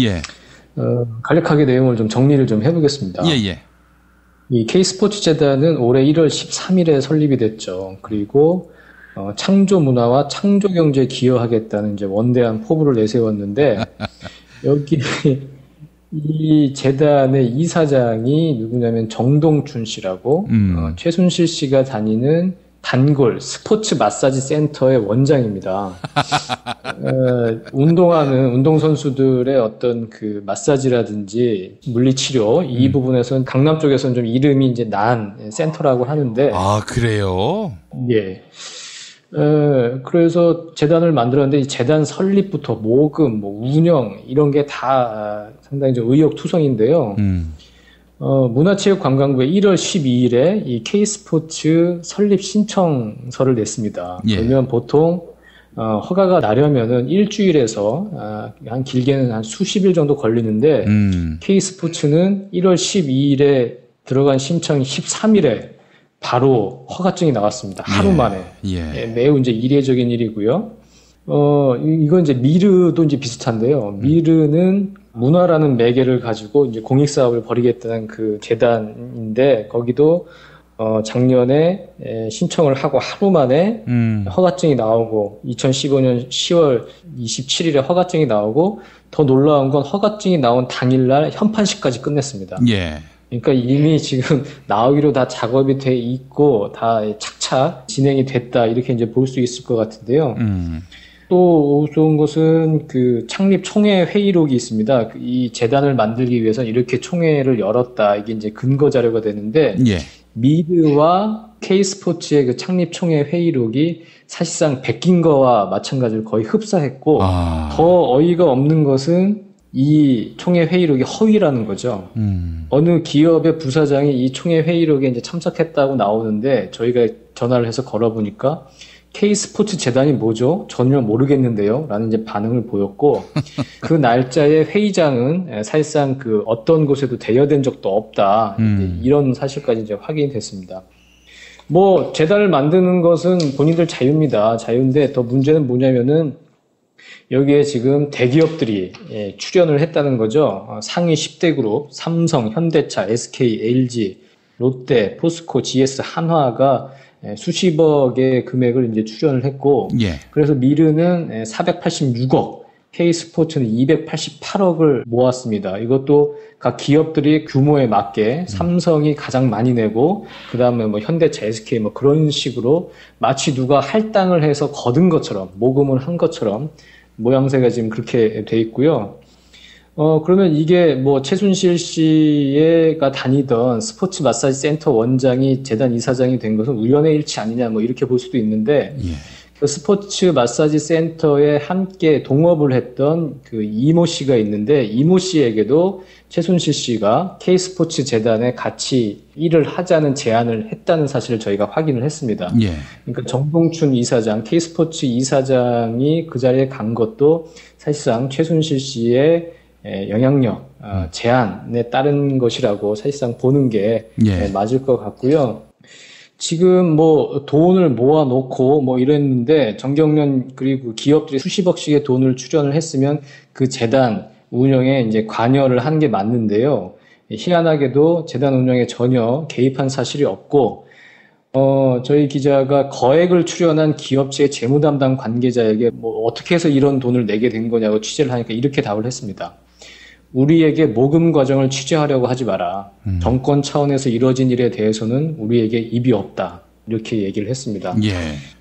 간략하게 내용을 좀 정리를 좀 해보겠습니다. 이 K스포츠 재단은 올해 1월 13일에 설립이 됐죠. 그리고 창조 문화와 창조 경제에 기여하겠다는 이제 원대한 포부를 내세웠는데 여기 이 재단의 이사장이 누구냐면 정동춘 씨라고 최순실 씨가 다니는 단골 스포츠 마사지 센터의 원장입니다. 운동하는 운동선수들의 어떤 그 마사지라든지 물리치료 이 부분에서는 강남 쪽에서는 좀 이름이 이제 난 센터라고 하는데.
그래요?
예. 그래서 재단을 만들었는데 이 재단 설립부터 모금, 운영 이런 게 다 상당히 좀 의욕투성인데요. 문화체육관광부에 1월 12일에 이 K스포츠 설립 신청서를 냈습니다. 그러면 보통 허가가 나려면은 일주일에서 한 길게는 한 수십 일 정도 걸리는데 K스포츠는 1월 12일에 들어간 신청이 13일에 바로 허가증이 나왔습니다. 하루 만에. 매우 이제 이례적인 일이고요. 이건 이제 미르도 이제 비슷한데요. 미르는 문화라는 매개를 가지고 이제 공익사업을 벌이겠다는 그 재단인데, 거기도, 작년에 신청을 하고 하루 만에 허가증이 나오고, 2015년 10월 27일에 허가증이 나오고, 더 놀라운 건 허가증이 나온 당일날 현판식까지 끝냈습니다. 그러니까 이미 지금 나오기로 다 작업이 돼 있고, 다 착착 진행이 됐다, 이렇게 이제 볼 수 있을 것 같은데요. 또 좋은 것은 그 창립 총회 회의록이 있습니다. 이 재단을 만들기 위해서 이렇게 총회를 열었다. 이게 이제 근거 자료가 되는데 미르와 K스포츠의 그 창립 총회 회의록이 사실상 베낀 거와 마찬가지로 거의 흡사했고 더 어이가 없는 것은 이 총회 회의록이 허위라는 거죠. 어느 기업의 부사장이 이 총회 회의록에 이제 참석했다고 나오는데 저희가 전화를 해서 걸어보니까 K스포츠 재단이 뭐죠? 전혀 모르겠는데요. 라는 이제 반응을 보였고, 그 날짜의 회의장은 사실상 그 어떤 곳에도 대여된 적도 없다. 이런 사실까지 이제 확인이 됐습니다. 재단을 만드는 것은 본인들 자유입니다. 자유인데 더 문제는 뭐냐면은 여기에 지금 대기업들이 출연을 했다는 거죠. 상위 10대 그룹, 삼성, 현대차, SK, LG, 롯데, 포스코, GS, 한화가 수십억의 금액을 이제 출연을 했고, 그래서 미르는 486억, K스포츠는 288억을 모았습니다. 이것도 각 기업들이 규모에 맞게 삼성이 가장 많이 내고, 그 다음에 현대차, SK 그런 식으로 마치 누가 할당을 해서 거둔 것처럼, 모금을 한 것처럼 모양새가 지금 그렇게 돼 있고요. 그러면 이게 최순실 씨가 다니던 스포츠 마사지 센터 원장이 재단 이사장이 된 것은 우연의 일치 아니냐, 이렇게 볼 수도 있는데, 그 스포츠 마사지 센터에 함께 동업을 했던 그 이모 씨가 있는데, 이모 씨에게도 최순실 씨가 K스포츠 재단에 같이 일을 하자는 제안을 했다는 사실을 저희가 확인을 했습니다. 그러니까 정동춘 이사장, K스포츠 이사장이 그 자리에 간 것도 사실상 최순실 씨의 영향력, 제안에 따른 것이라고 사실상 보는 게 맞을 것 같고요. 지금 돈을 모아놓고 이랬는데 정경련 그리고 기업들이 수십억씩의 돈을 출연을 했으면 그 재단 운영에 이제 관여를 한 게 맞는데요. 희한하게도 재단 운영에 전혀 개입한 사실이 없고, 저희 기자가 거액을 출연한 기업체의 재무 담당 관계자에게 어떻게 해서 이런 돈을 내게 된 거냐고 취재를 하니까 이렇게 답을 했습니다. 우리에게 모금 과정을 취재하려고 하지 마라. 정권 차원에서 이뤄진 일에 대해서는 우리에게 입이 없다. 이렇게 얘기를 했습니다.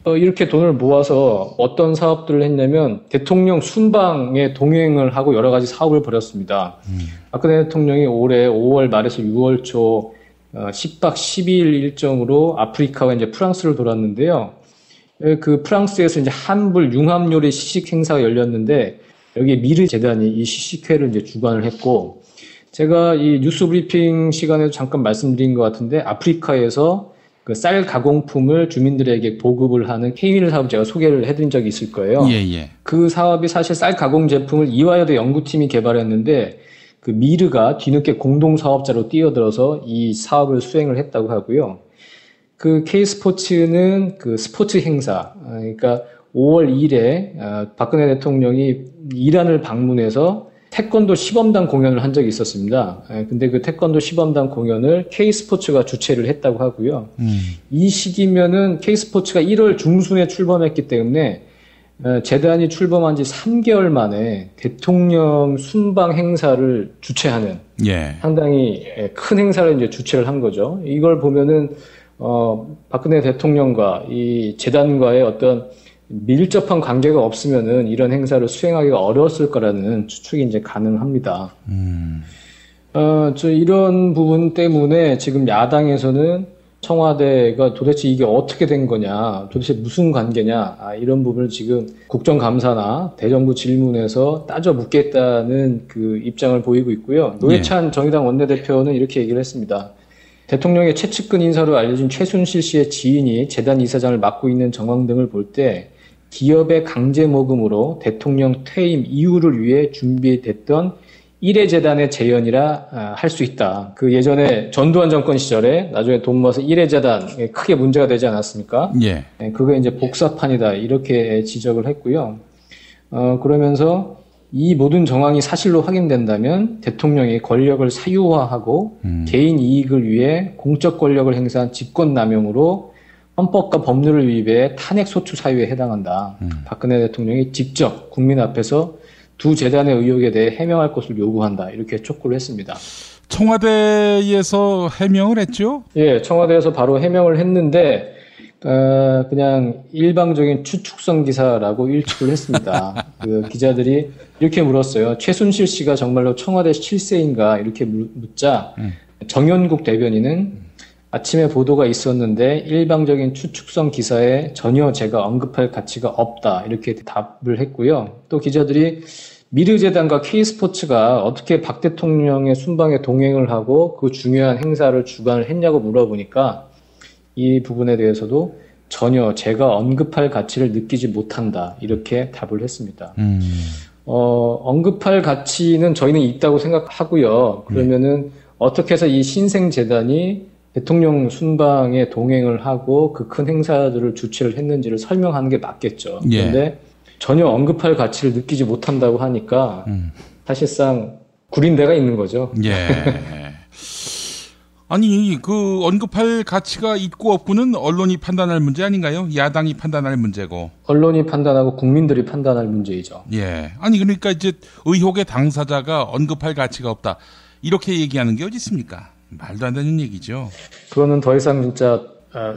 이렇게 돈을 모아서 어떤 사업들을 했냐면 대통령 순방에 동행을 하고 여러 가지 사업을 벌였습니다. 박근혜 대통령이 올해 5월 말에서 6월 초 10박 12일 일정으로 아프리카와 이제 프랑스를 돌았는데요. 그 프랑스에서 이제 한불 융합요리 시식 행사가 열렸는데 여기 미르 재단이 이 시식회를 이제 주관을 했고, 제가 이 뉴스 브리핑 시간에도 잠깐 말씀드린 것 같은데 아프리카에서 그 쌀 가공품을 주민들에게 보급을 하는 K밀 사업 제가 소개를 해드린 적이 있을 거예요. 그 사업이 사실 쌀 가공 제품을 이화여대 연구팀이 개발했는데 그 미르가 뒤늦게 공동사업자로 뛰어들어서 이 사업을 수행을 했다고 하고요. 그 K스포츠는 그 스포츠 행사, 그러니까 5월 2일에 박근혜 대통령이 이란을 방문해서 태권도 시범단 공연을 한 적이 있었습니다. 근데 그 태권도 시범단 공연을 K스포츠가 주최를 했다고 하고요. 이 시기면은 K스포츠가 1월 중순에 출범했기 때문에 재단이 출범한 지 3개월 만에 대통령 순방 행사를 주최하는 상당히 큰 행사를 이제 주최를 한 거죠. 이걸 보면은 박근혜 대통령과 이 재단과의 어떤 밀접한 관계가 없으면은 이런 행사를 수행하기가 어려웠을 거라는 추측이 이제 가능합니다. 이런 부분 때문에 지금 야당에서는 청와대가 도대체 이게 어떻게 된 거냐, 도대체 무슨 관계냐, 이런 부분을 지금 국정감사나 대정부 질문에서 따져 묻겠다는 그 입장을 보이고 있고요. 노회찬 정의당 원내대표는 이렇게 얘기를 했습니다. 대통령의 최측근 인사로 알려진 최순실 씨의 지인이 재단 이사장을 맡고 있는 정황 등을 볼 때 기업의 강제 모금으로 대통령 퇴임 이후를 위해 준비됐던 1회 재단의 재현이라 할 수 있다. 그 예전에 전두환 정권 시절에 나중에 돈 모아서 1회 재단 크게 문제가 되지 않았습니까? 그게 이제 복사판이다. 이렇게 지적을 했고요. 그러면서 이 모든 정황이 사실로 확인된다면 대통령이 권력을 사유화하고 개인 이익을 위해 공적 권력을 행사한 직권남용으로 헌법과 법률을 위배해 탄핵소추 사유에 해당한다. 박근혜 대통령이 직접 국민 앞에서 두 재단의 의혹에 대해 해명할 것을 요구한다. 이렇게 촉구를 했습니다.
청와대에서 해명을 했죠?
예, 청와대에서 바로 해명을 했는데 그냥 일방적인 추측성 기사라고 일축을 했습니다. 그 기자들이 이렇게 물었어요. 최순실 씨가 정말로 청와대 실세인가? 이렇게 묻자 정연국 대변인은 아침에 보도가 있었는데 일방적인 추측성 기사에 전혀 제가 언급할 가치가 없다. 이렇게 답을 했고요. 또 기자들이 미르재단과 K스포츠가 어떻게 박 대통령의 순방에 동행을 하고 그 중요한 행사를 주관을 했냐고 물어보니까 이 부분에 대해서도 전혀 제가 언급할 가치를 느끼지 못한다. 이렇게 답을 했습니다. 언급할 가치는 저희는 있다고 생각하고요. 그러면은 어떻게 해서 이 신생재단이 대통령 순방에 동행을 하고 그 큰 행사들을 주최를 했는지를 설명하는 게 맞겠죠. 그런데 전혀 언급할 가치를 느끼지 못한다고 하니까 사실상 구린데가 있는 거죠.
아니, 그 언급할 가치가 있고 없고는 언론이 판단할 문제 아닌가요? 야당이 판단할 문제고.
언론이 판단하고 국민들이 판단할 문제이죠.
아니, 그러니까 이제 의혹의 당사자가 언급할 가치가 없다. 이렇게 얘기하는 게 어디 있습니까? 말도 안 되는 얘기죠.
그거는 더 이상 진짜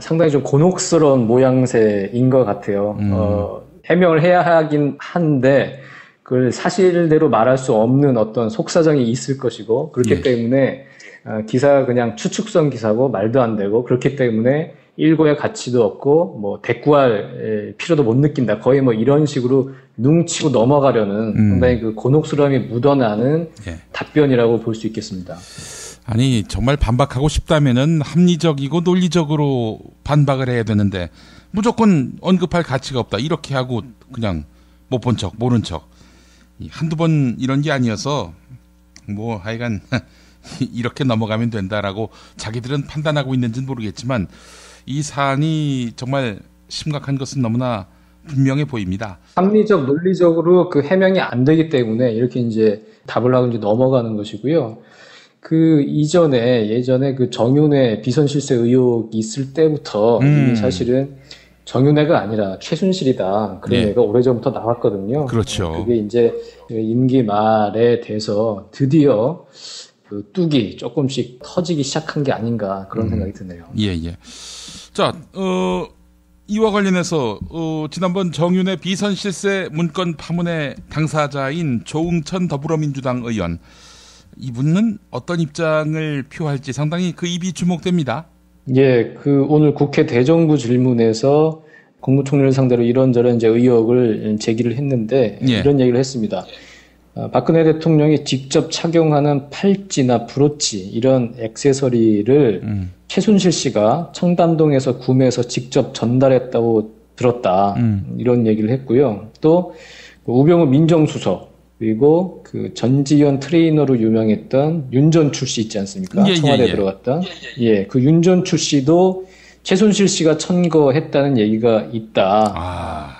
상당히 좀 곤혹스러운 모양새인 것 같아요. 해명을 해야 하긴 한데 그걸 사실대로 말할 수 없는 어떤 속사정이 있을 것이고 그렇기 때문에 기사가 그냥 추측성 기사고 말도 안 되고 그렇기 때문에 일고의 가치도 없고 뭐 대꾸할 필요도 못 느낀다. 거의 뭐 이런 식으로 뭉치고 넘어가려는 상당히 그 곤혹스러움이 묻어나는 답변이라고 볼 수 있겠습니다.
아니, 정말 반박하고 싶다면은 합리적이고 논리적으로 반박을 해야 되는데 무조건 언급할 가치가 없다. 이렇게 하고 그냥 못 본 척, 모른 척. 한두 번 이런 게 아니어서 뭐 하여간 이렇게 넘어가면 된다라고 자기들은 판단하고 있는지는 모르겠지만 이 사안이 정말 심각한 것은 너무나 분명해 보입니다.
합리적, 논리적으로 그 해명이 안 되기 때문에 이렇게 이제 답을 하고 이제 넘어가는 것이고요. 그 예전에 그 정윤회 비선실세 의혹이 있을 때부터 이미 사실은 정윤회가 아니라 최순실이다. 그런 얘기가 오래전부터 나왔거든요.
그렇죠.
그게 이제 임기 말에 돼서 드디어 그 뚝이 조금씩 터지기 시작한 게 아닌가 그런 생각이 드네요.
자, 이와 관련해서 지난번 정윤회 비선실세 문건 파문의 당사자인 조응천 더불어민주당 의원, 이분은 어떤 입장을 표할지 상당히 그 입이 주목됩니다.
그 오늘 국회 대정부 질문에서 국무총리를 상대로 이런저런 이제 의혹을 제기를 했는데 이런 얘기를 했습니다. 박근혜 대통령이 직접 착용하는 팔찌나 브로치 이런 액세서리를 최순실 씨가 청담동에서 구매해서 직접 전달했다고 들었다. 이런 얘기를 했고요. 또 우병우 민정수석 그리고 그 전지현 트레이너로 유명했던 윤전출 씨 있지 않습니까? 청와대에 들어갔던. 그 윤전출 씨도 최순실 씨가 천거했다는 얘기가 있다.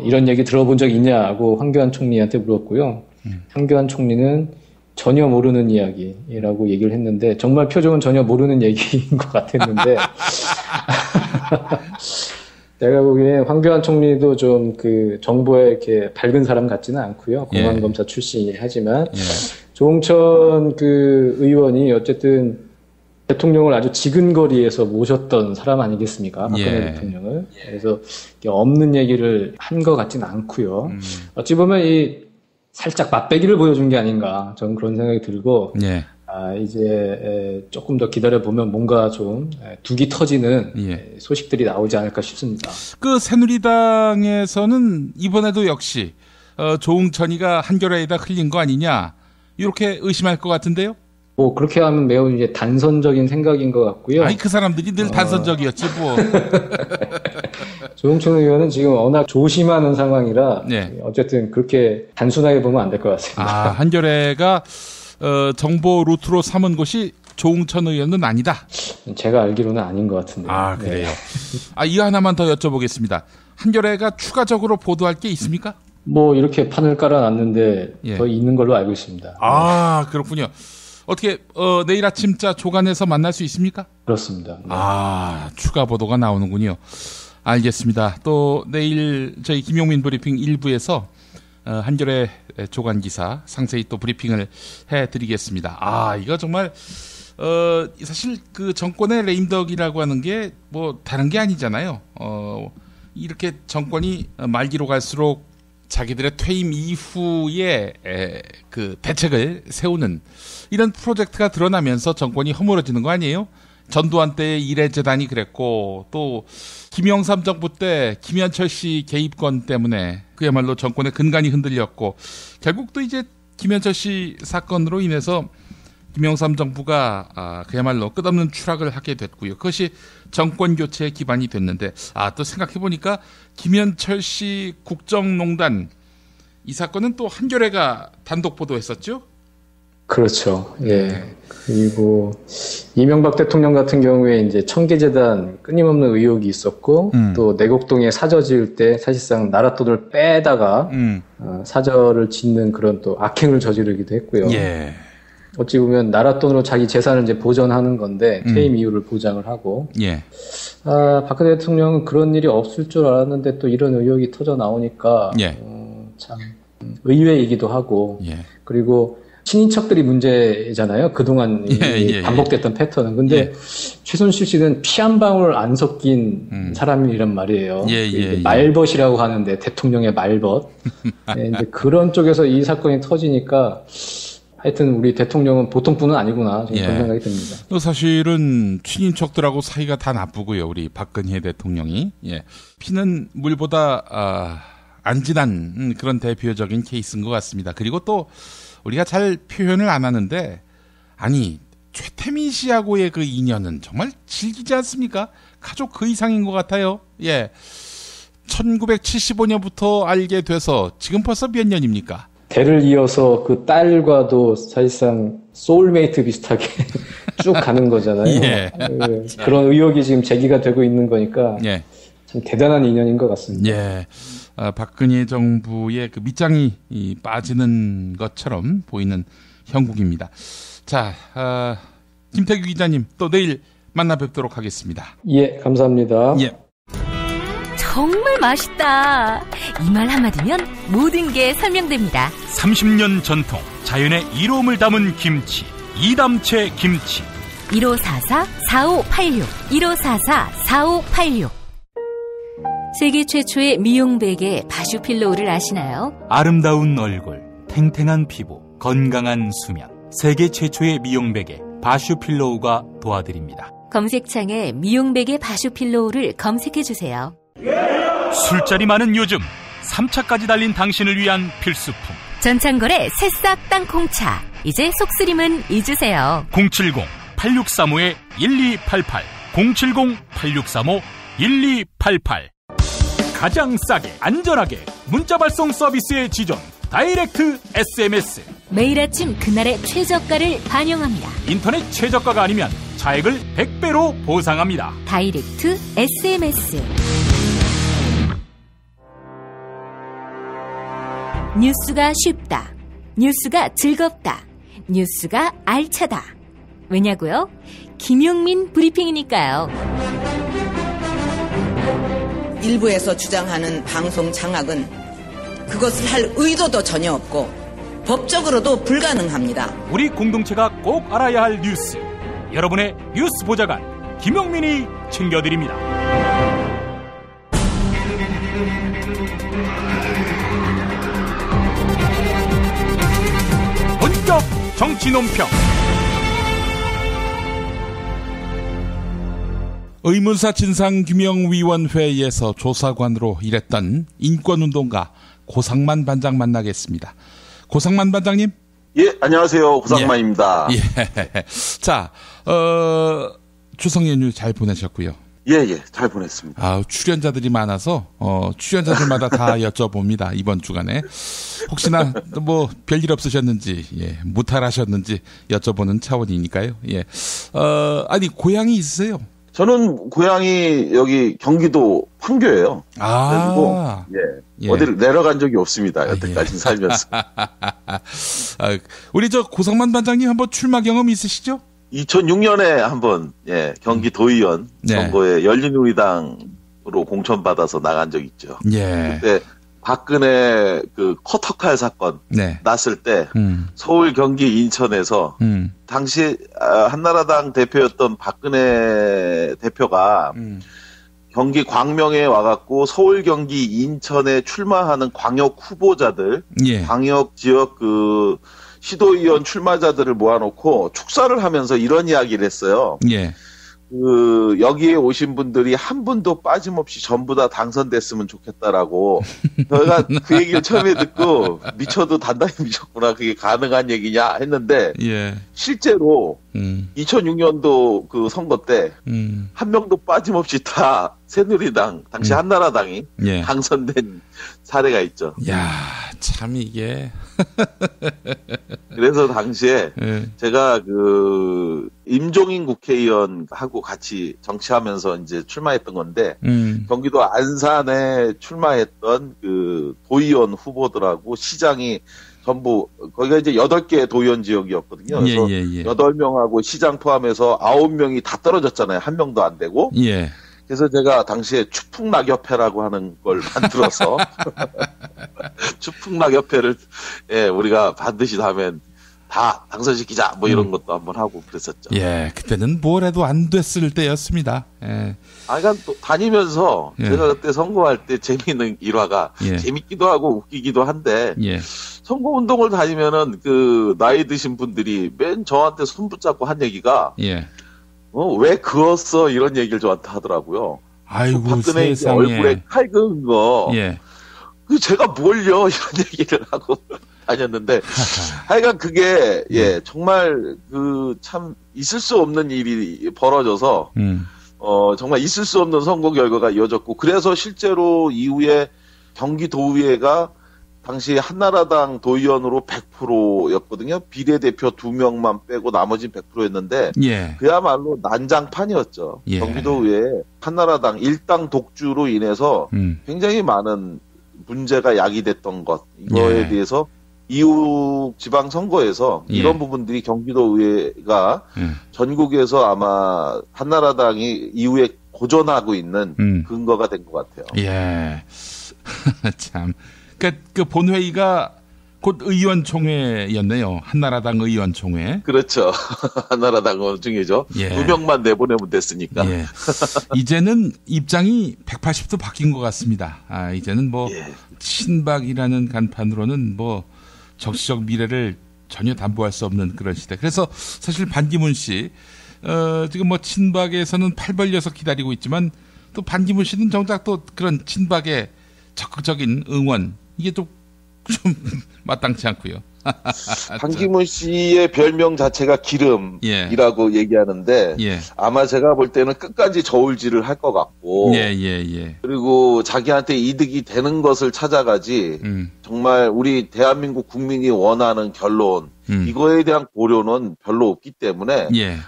이런 얘기 들어본 적 있냐고 황교안 총리한테 물었고요. 황교안 총리는 전혀 모르는 이야기라고 얘기를 했는데 정말 표정은 전혀 모르는 얘기인 것 같았는데 내가 보기에 황교안 총리도 좀 그 정보에 이렇게 밝은 사람 같지는 않고요. 공안검사 출신이 하지만 조홍천 그 의원이 어쨌든 대통령을 아주 지근거리에서 모셨던 사람 아니겠습니까? 박근혜 대통령을. 그래서 없는 얘기를 한 것 같지는 않고요. 어찌 보면 이 살짝 맛배기를 보여준 게 아닌가 저는 그런 생각이 들고 이제 조금 더 기다려보면 뭔가 좀 둑이 터지는 소식들이 나오지 않을까 싶습니다.
그 새누리당에서는 이번에도 역시 조홍천이가 한겨레에다 흘린 거 아니냐 이렇게 의심할 것 같은데요?
뭐 그렇게 하면 매우 이제 단선적인 생각인 것 같고요.
아니 그 사람들이 늘 단선적이었지 뭐.
조홍천 의원은 지금 워낙 조심하는 상황이라 어쨌든 그렇게 단순하게 보면 안 될 것 같습니다.
한겨레가 정보 루트로 삼은 곳이 조홍천 의원은 아니다.
제가 알기로는 아닌 것 같은데.
그래요. 이거 하나만 더 여쭤보겠습니다. 한겨레가 추가적으로 보도할 게 있습니까?
뭐 이렇게 판을 깔아놨는데 더 있는 걸로 알고 있습니다.
그렇군요. 어떻게 내일 아침자 조간에서 만날 수 있습니까?
그렇습니다.
추가 보도가 나오는군요. 알겠습니다. 또 내일 저희 김용민 브리핑 1부에서 한겨레 조간 기사 상세히 또 브리핑을 해드리겠습니다. 이거 정말 사실 그 정권의 레임덕이라고 하는 게 뭐 다른 게 아니잖아요. 이렇게 정권이 말기로 갈수록 자기들의 퇴임 이후에 그 대책을 세우는 이런 프로젝트가 드러나면서 정권이 허물어지는 거 아니에요? 전두환 때의 이래재단이 그랬고 또 김영삼 정부 때 김현철 씨 개입권 때문에 그야말로 정권의 근간이 흔들렸고 결국 또 이제 김현철 씨 사건으로 인해서 김영삼 정부가 그야말로 끝없는 추락을 하게 됐고요. 그것이 정권 교체의 기반이 됐는데 또 생각해보니까 김현철 씨 국정농단 이 사건은 또 한겨레가 단독 보도했었죠?
그렇죠. 그리고 이명박 대통령 같은 경우에 이제 청계재단 끊임없는 의혹이 있었고 또 내곡동에 사저 지을 때 사실상 나라 돈을 빼다가 사저를 짓는 그런 또 악행을 저지르기도 했고요. 어찌 보면 나라 돈으로 자기 재산을 이제 보전하는 건데 퇴임 이유를 보장을 하고 박근혜 대통령은 그런 일이 없을 줄 알았는데 또 이런 의혹이 터져 나오니까 참 의외이기도 하고 그리고 친인척들이 문제잖아요. 그동안 반복됐던 패턴은. 근데 최순실 씨는 피 한 방울 안 섞인 사람이란 말이에요. 말벗이라고 하는데 대통령의 말벗. 이제 그런 쪽에서 이 사건이 터지니까 하여튼 우리 대통령은 보통 분은 아니구나 그런 생각이 듭니다.
사실은 친인척들하고 사이가 다 나쁘고요. 우리 박근혜 대통령이 피는 물보다 안 진한 그런 대표적인 케이스인 것 같습니다. 그리고 또 우리가 잘 표현을 안 하는데 최태민 씨하고의 그 인연은 정말 질기지 않습니까? 가족 그 이상인 것 같아요. 1975년부터 알게 돼서 지금 벌써 몇 년입니까?
대를 이어서 그 딸과도 사실상 소울메이트 비슷하게 쭉 가는 거잖아요. 그런 의혹이 지금 제기가 되고 있는 거니까 참 대단한 인연인 것 같습니다.
박근혜 정부의 그 밑장이 빠지는 것처럼 보이는 형국입니다. 자, 김태규 기자님 또 내일 만나 뵙도록 하겠습니다.
감사합니다.
정말 맛있다. 이 말 한마디면 모든 게 설명됩니다.
30년 전통 자연의 이로움을 담은 김치 이담채 김치
1544-4586 1544-4586 세계 최초의 미용 베개 바슈필로우를 아시나요?
아름다운 얼굴, 탱탱한 피부, 건강한 수면 세계 최초의 미용 베개 바슈필로우가 도와드립니다.
검색창에 미용 베개 바슈필로우를 검색해주세요.
술자리 많은 요즘 3차까지 달린 당신을 위한 필수품
전창걸의 새싹 땅콩차. 이제 속쓰림은 잊으세요.
070-8635-1288 070-8635-1288 가장 싸게 안전하게 문자 발송 서비스의 지존 다이렉트 SMS.
매일 아침 그날의 최저가를 반영합니다.
인터넷 최저가가 아니면 차액을 100배로 보상합니다.
다이렉트 SMS. 뉴스가 쉽다. 뉴스가 즐겁다. 뉴스가 알차다. 왜냐고요? 김용민 브리핑이니까요.
일부에서 주장하는 방송 장악은 그것을 할 의도도 전혀 없고 법적으로도 불가능합니다.
우리 공동체가 꼭 알아야 할 뉴스. 여러분의 뉴스 보좌관 김용민이 챙겨드립니다. 본격 정치 논평.
의문사 진상규명위원회에서 조사관으로 일했던 인권운동가 고상만 반장 만나겠습니다. 고상만 반장님?
예, 안녕하세요. 고상만입니다.
예. 자, 추석 연휴 잘 보내셨고요.
예, 잘 보냈습니다.
출연자들이 많아서, 출연자들마다 다 여쭤봅니다. 이번 주간에. 혹시나, 뭐, 별일 없으셨는지, 무탈하셨는지 여쭤보는 차원이니까요. 예. 아니, 고향이 있으세요?
저는 고향이 여기 경기도 판교예요. 그래가지고, 어디를 내려간 적이 없습니다. 여태까지 살면서.
우리 고상만 반장님 한번 출마 경험 있으시죠?
2006년에 한번 경기 도의원 선거에 열린우리당으로 공천받아서 나간 적 있죠. 그때 박근혜 그 커터칼 사건 났을 때 서울, 경기, 인천에서 당시 한나라당 대표였던 박근혜 대표가 경기 광명에 와갖고 서울, 경기, 인천에 출마하는 광역 후보자들, 광역 지역 그 시도의원 출마자들을 모아놓고 축사를 하면서 이런 이야기를 했어요. 그 여기에 오신 분들이 한 분도 빠짐없이 전부 다 당선됐으면 좋겠다라고. 저희가 그 얘기를 처음에 듣고 미쳐도 단단히 미쳤구나. 그게 가능한 얘기냐 했는데 실제로 2006년도 그 선거 때 한 명도 빠짐없이 다 새누리당, 당시 한나라당이 당선된 사례가 있죠.
야, 참 이게.
그래서 당시에 제가 그 임종인 국회의원하고 같이 정치하면서 이제 출마했던 건데 경기도 안산에 출마했던 그 도의원 후보들하고 시장이 전부 거기가 이제 8개 도의원 지역이었거든요. 그래서 8명하고 시장 포함해서 9명이 다 떨어졌잖아요. 한 명도 안 되고. 그래서 제가 당시에 추풍낙엽회라고 하는 걸 만들어서 추풍낙엽회를 우리가 반드시 하면 다 당선시키자 뭐 이런 것도 한번 하고 그랬었죠.
그때는 뭘 해도 안 됐을 때였습니다.
그러니까 또 다니면서 제가 그때 선거할 때 재미있는 일화가 재밌기도 하고 웃기기도 한데 선거운동을 다니면은 그 나이 드신 분들이 맨 저한테 손 붙잡고 한 얘기가 왜 그었어? 이런 얘기를 저한테 하더라고요.
아이고,
박근혜
세상에.
얼굴에 칼 그은 거. 그 제가 뭘요? 이런 얘기를 하고 다녔는데. 하여간 그게, 정말 그 참 있을 수 없는 일이 벌어져서, 정말 있을 수 없는 선거 결과가 이어졌고, 그래서 실제로 이후에 경기도의회가 당시 한나라당 도의원으로 100%였거든요. 비례대표 2명만 빼고 나머지는 100%였는데 그야말로 난장판이었죠. 경기도의회 한나라당 일당 독주로 인해서 굉장히 많은 문제가 야기됐던 것. 이거에 대해서 이후 지방선거에서 이런 부분들이 경기도의회가 전국에서 아마 한나라당이 이후에 고전하고 있는 근거가 된 것 같아요.
참. 그 본회의가 곧 의원총회였네요. 한나라당 의원총회.
그렇죠. 한나라당 의원총회죠. 2명만 내보내면 됐으니까.
이제는 입장이 180도 바뀐 것 같습니다. 이제는 뭐 친박이라는 간판으로는 뭐 정치적 미래를 전혀 담보할 수 없는 그런 시대. 그래서 사실 반기문 씨 지금 뭐 친박에서는 팔 벌려서 기다리고 있지만 또 반기문 씨는 정작 또 그런 친박의 적극적인 응원 이게 좀 마땅치 않고요.
반기문 씨의 별명 자체가 기름이라고 얘기하는데 아마 제가 볼 때는 끝까지 저울질을 할 것 같고 그리고 자기한테 이득이 되는 것을 찾아가지 정말 우리 대한민국 국민이 원하는 결론 이거에 대한 고려는 별로 없기 때문에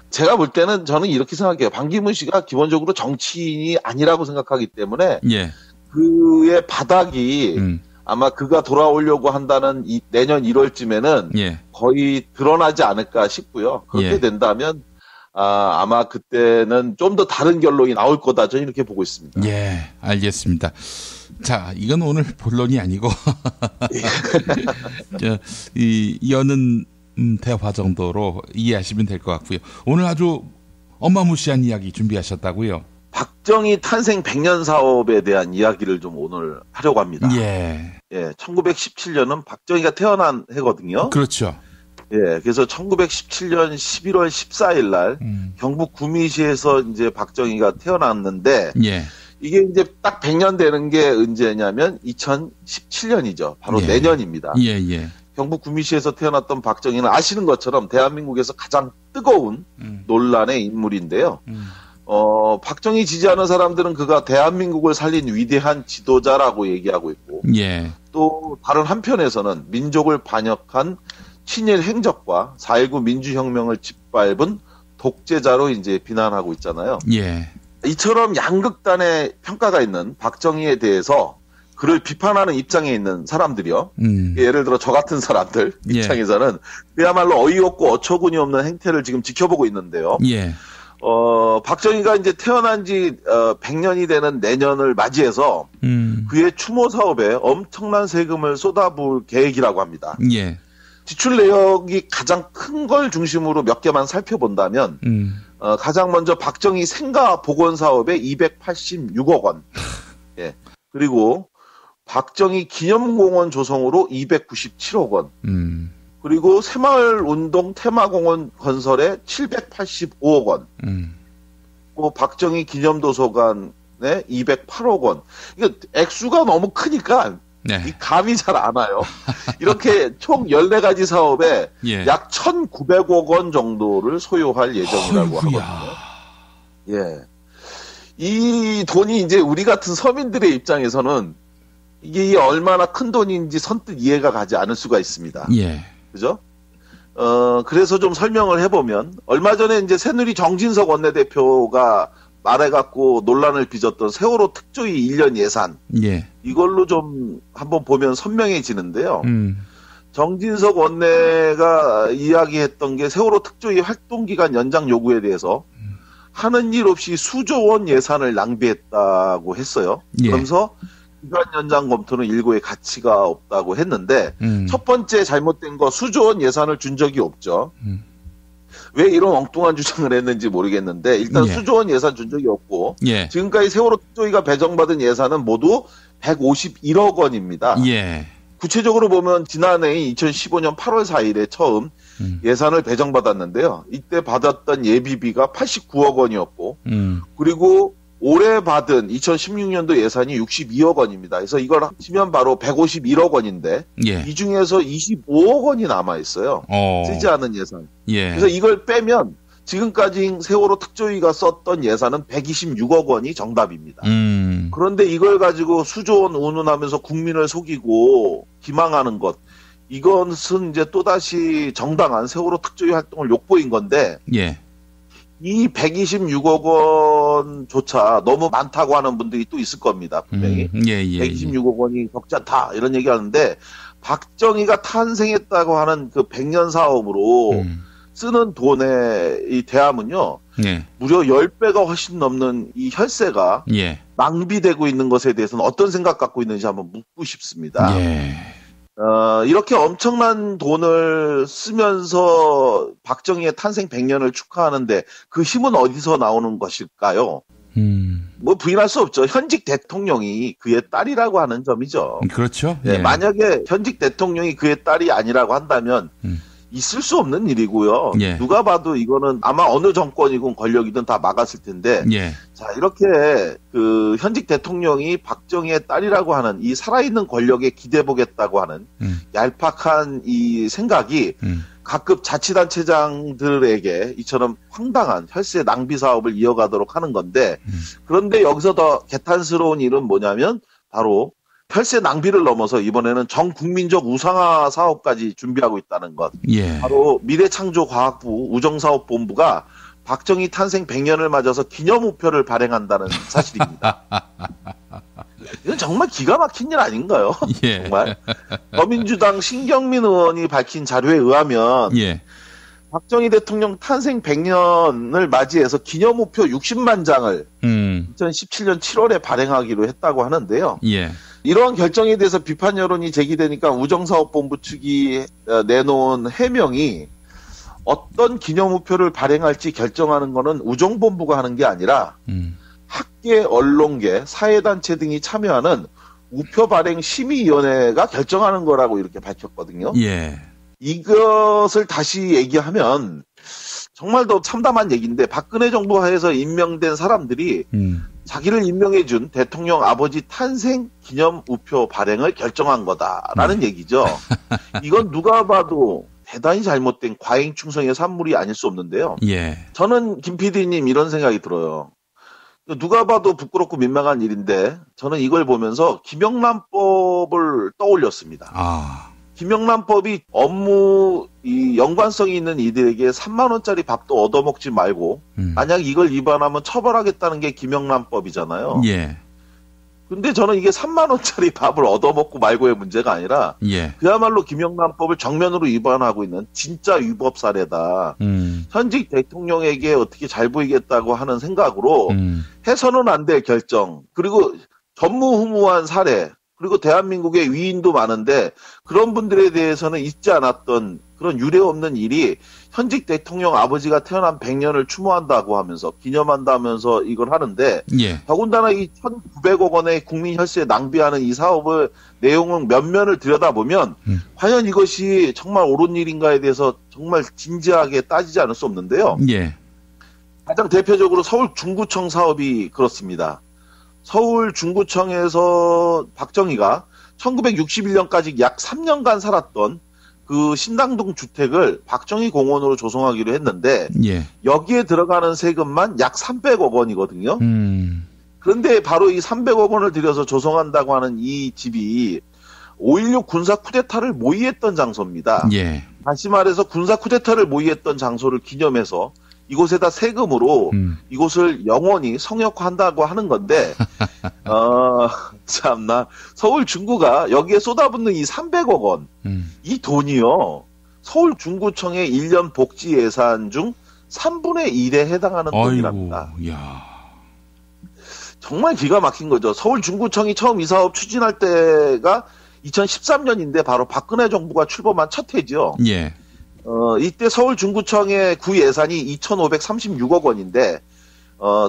제가 볼 때는 저는 이렇게 생각해요. 반기문 씨가 기본적으로 정치인이 아니라고 생각하기 때문에 그의 바닥이 아마 그가 돌아오려고 한다는 내년 1월쯤에는 거의 드러나지 않을까 싶고요. 그렇게 된다면 아마 그때는 좀 더 다른 결론이 나올 거다. 저는 이렇게 보고 있습니다.
예, 알겠습니다. 자, 이건 오늘 본론이 아니고 여는 대화 정도로 이해하시면 될 것 같고요. 오늘 아주 어마무시한 이야기 준비하셨다고요?
박정희 탄생 100년 사업에 대한 이야기를 좀 오늘 하려고 합니다. 1917년은 박정희가 태어난 해거든요.
그렇죠.
그래서 1917년 11월 14일 날 경북 구미시에서 이제 박정희가 태어났는데 이게 이제 딱 100년 되는 게 언제냐면 2017년이죠. 바로 내년입니다. 경북 구미시에서 태어났던 박정희는 아시는 것처럼 대한민국에서 가장 뜨거운 논란의 인물인데요. 박정희 지지하는 사람들은 그가 대한민국을 살린 위대한 지도자라고 얘기하고 있고, 또 다른 한편에서는 민족을 반역한 친일 행적과 4.19 민주혁명을 짓밟은 독재자로 이제 비난하고 있잖아요. 이처럼 양극단의 평가가 있는 박정희에 대해서 그를 비판하는 입장에 있는 사람들이요. 예를 들어 저 같은 사람들 입장에서는 그야말로 어이없고 어처구니 없는 행태를 지금 지켜보고 있는데요. 박정희가 이제 태어난 지 100년이 되는 내년을 맞이해서 그의 추모 사업에 엄청난 세금을 쏟아부을 계획이라고 합니다. 지출 내역이 가장 큰 걸 중심으로 몇 개만 살펴본다면 가장 먼저 박정희 생가 복원 사업에 286억 원. 그리고 박정희 기념공원 조성으로 297억 원. 그리고 새마을 운동 테마공원 건설에 785억 원. 또 박정희 기념도서관에 208억 원. 이거 액수가 너무 크니까 이 감이 잘 안 와요. 이렇게 총 14가지 사업에 약 1,900억 원 정도를 소요할 예정이라고 하거든요. 이 돈이 이제 우리 같은 서민들의 입장에서는 이게 얼마나 큰 돈인지 선뜻 이해가 가지 않을 수가 있습니다. 그죠? 그래서 좀 설명을 해보면, 얼마 전에 이제 새누리 정진석 원내대표가 말해갖고 논란을 빚었던 세월호 특조위 1년 예산. 이걸로 좀 한번 보면 선명해지는데요. 정진석 원내가 이야기했던 게 세월호 특조위 활동기간 연장 요구에 대해서 하는 일 없이 수조 원 예산을 낭비했다고 했어요. 그러면서 기간 연장 검토는 일고의 가치가 없다고 했는데 첫 번째 잘못된 거 수조 원 예산을 준 적이 없죠. 왜 이런 엉뚱한 주장을 했는지 모르겠는데 일단 수조 원 예산 준 적이 없고 지금까지 세월호 특조위가 배정받은 예산은 모두 151억 원입니다. 구체적으로 보면 지난해 2015년 8월 4일에 처음 예산을 배정받았는데요. 이때 받았던 예비비가 89억 원이었고 그리고 올해 받은 2016년도 예산이 62억 원입니다. 그래서 이걸 합치면 바로 151억 원인데 이 중에서 25억 원이 남아있어요. 쓰지 않은 예산. 그래서 이걸 빼면 지금까지 세월호 특조위가 썼던 예산은 126억 원이 정답입니다. 그런데 이걸 가지고 수조원 운운하면서 국민을 속이고 기망하는 것, 이것은 이제 또다시 정당한 세월호 특조위 활동을 욕보인 건데 이 126억 원조차 너무 많다고 하는 분들이 또 있을 겁니다. 분명히. 126억 원이 적지 않다 이런 얘기하는데 박정희가 탄생했다고 하는 그 100년 사업으로 쓰는 돈의 이 대함은요. 무려 10배가 훨씬 넘는 이 혈세가 낭비되고 있는 것에 대해서는 어떤 생각 갖고 있는지 한번 묻고 싶습니다. 이렇게 엄청난 돈을 쓰면서 박정희의 탄생 100년을 축하하는데 그 힘은 어디서 나오는 것일까요? 뭐 부인할 수 없죠. 현직 대통령이 그의 딸이라고 하는 점이죠.
그렇죠.
만약에 현직 대통령이 그의 딸이 아니라고 한다면 있을 수 없는 일이고요. 예. 누가 봐도 이거는 아마 어느 정권이건 권력이든 다 막았을 텐데. 예. 자, 이렇게 그 현직 대통령이 박정희의 딸이라고 하는 이 살아있는 권력에 기대보겠다고 하는 얄팍한 이 생각이 각급 자치단체장들에게 이처럼 황당한 혈세 낭비 사업을 이어가도록 하는 건데, 그런데 여기서 더 개탄스러운 일은 뭐냐면 바로 혈세 낭비를 넘어서 이번에는 전국민적 우상화 사업까지 준비하고 있다는 것. 예. 바로 미래창조과학부 우정사업본부가 박정희 탄생 100년을 맞아서 기념우표를 발행한다는 사실입니다. 이건 정말 기가 막힌 일 아닌가요? 예. 정말. 더민주당 신경민 의원이 밝힌 자료에 의하면 예. 박정희 대통령 탄생 100년을 맞이해서 기념우표 60만 장을 2017년 7월에 발행하기로 했다고 하는데요. 예. 이러한 결정에 대해서 비판 여론이 제기되니까 우정사업본부 측이 내놓은 해명이 어떤 기념우표를 발행할지 결정하는 것은 우정본부가 하는 게 아니라 학계, 언론계, 사회단체 등이 참여하는 우표 발행 심의위원회가 결정하는 거라고 이렇게 밝혔거든요. 예. 이것을 다시 얘기하면 정말 더 참담한 얘기인데 박근혜 정부 하에서 임명된 사람들이 자기를 임명해준 대통령 아버지 탄생 기념 우표 발행을 결정한 거다라는 얘기죠. 이건 누가 봐도 대단히 잘못된 과잉 충성의 산물이 아닐 수 없는데요. 예. 저는 김 PD님 이런 생각이 들어요. 누가 봐도 부끄럽고 민망한 일인데 저는 이걸 보면서 김영란법을 떠올렸습니다. 김영란법이 업무 이 연관성이 있는 이들에게 3만 원짜리 밥도 얻어먹지 말고 만약 이걸 위반하면 처벌하겠다는 게 김영란법이잖아요. 예. 근데 저는 이게 3만 원짜리 밥을 얻어먹고 말고의 문제가 아니라 예. 그야말로 김영란법을 정면으로 위반하고 있는 진짜 위법 사례다. 현직 대통령에게 어떻게 잘 보이겠다고 하는 생각으로 해서는 안 될 결정, 그리고 전무후무한 사례, 그리고 대한민국의 위인도 많은데 그런 분들에 대해서는 있지 않았던 그런 유례 없는 일이 현직 대통령 아버지가 태어난 100년을 추모한다고 하면서 기념한다면서 이걸 하는데 예. 더군다나 이 1,900억 원의 국민 혈세 낭비하는 이 사업을 내용은 면면을 들여다보면 과연 이것이 정말 옳은 일인가에 대해서 정말 진지하게 따지지 않을 수 없는데요. 예. 가장 대표적으로 서울 중구청 사업이 그렇습니다. 서울 중구청에서 박정희가 1961년까지 약 3년간 살았던 그 신당동 주택을 박정희 공원으로 조성하기로 했는데 예. 여기에 들어가는 세금만 약 300억 원이거든요. 그런데 바로 이 300억 원을 들여서 조성한다고 하는 이 집이 5.16 군사 쿠데타를 모의했던 장소입니다. 예. 다시 말해서 군사 쿠데타를 모의했던 장소를 기념해서 이곳에다 세금으로 이곳을 영원히 성역화한다고 하는 건데 참나 서울 중구가 여기에 쏟아붓는 이 300억 원 이 돈이요 서울 중구청의 1년 복지 예산 중 3분의 1에 해당하는 돈이랍니다. 야. 정말 기가 막힌 거죠. 서울 중구청이 처음 이 사업 추진할 때가 2013년인데 바로 박근혜 정부가 출범한 첫 해죠. 예. 이때 서울 중구청의 구 예산이 2,536억 원인데,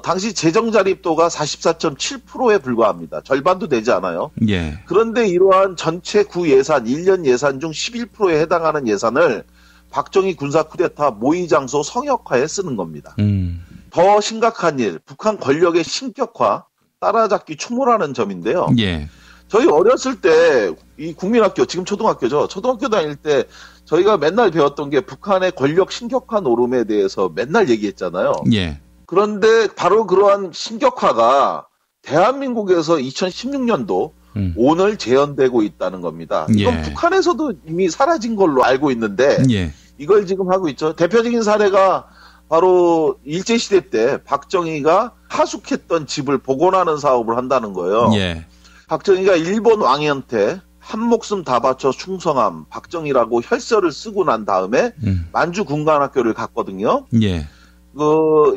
당시 재정 자립도가 44.7%에 불과합니다. 절반도 되지 않아요. 예. 그런데 이러한 전체 구 예산, 1년 예산 중 11%에 해당하는 예산을 박정희 군사 쿠데타 모의 장소 성역화에 쓰는 겁니다. 더 심각한 일, 북한 권력의 신격화, 따라잡기 추모라는 점인데요. 예. 저희 어렸을 때 이 국민학교, 지금 초등학교죠. 초등학교 다닐 때 저희가 맨날 배웠던 게 북한의 권력 신격화 노름에 대해서 맨날 얘기했잖아요. 예. 그런데 바로 그러한 신격화가 대한민국에서 2016년도 오늘 재현되고 있다는 겁니다. 이건 예. 북한에서도 이미 사라진 걸로 알고 있는데 예. 이걸 지금 하고 있죠. 대표적인 사례가 바로 일제시대 때 박정희가 하숙했던 집을 복원하는 사업을 한다는 거예요. 예. 박정희가 일본 왕한테 한 목숨 다 바쳐 충성함 박정희라고 혈서를 쓰고 난 다음에 만주군관학교를 갔거든요. 예.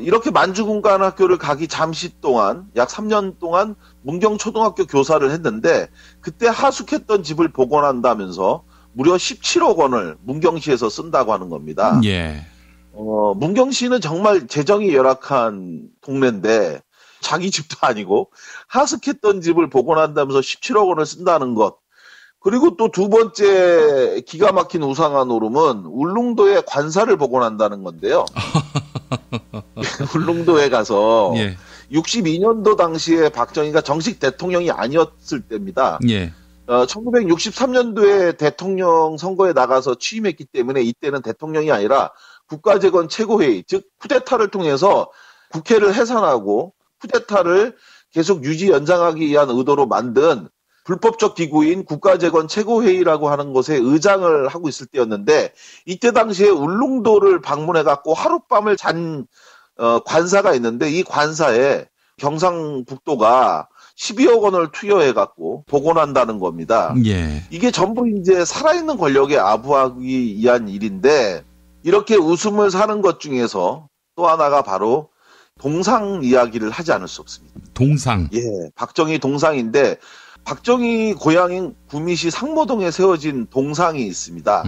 이렇게 만주군관학교를 가기 잠시 동안 약 3년 동안 문경초등학교 교사를 했는데 그때 하숙했던 집을 복원한다면서 무려 17억 원을 문경시에서 쓴다고 하는 겁니다. 예. 문경시는 정말 재정이 열악한 동네인데 자기 집도 아니고 하숙했던 집을 복원한다면서 17억 원을 쓴다는 것. 그리고 또 두 번째 기가 막힌 우상화 노름은 울릉도에 관사를 복원한다는 건데요. 울릉도에 가서 예. 62년도 당시에 박정희가 정식 대통령이 아니었을 때입니다.
예.
1963년도에 대통령 선거에 나가서 취임했기 때문에 이때는 대통령이 아니라 국가재건 최고회의, 즉 쿠데타를 통해서 국회를 해산하고 쿠데타를 계속 유지 연장하기 위한 의도로 만든 불법적 기구인 국가재건 최고회의라고 하는 곳에 의장을 하고 있을 때였는데 이때 당시에 울릉도를 방문해갖고 하룻밤을 잔 관사가 있는데 이 관사에 경상북도가 12억 원을 투여해갖고 복원한다는 겁니다.
예.
이게 전부 이제 살아있는 권력에 아부하기 위한 일인데 이렇게 웃음을 사는 것 중에서 또 하나가 바로 동상 이야기를 하지 않을 수 없습니다.
동상?
예, 박정희 동상인데 박정희 고향인 구미시 상모동에 세워진 동상이 있습니다.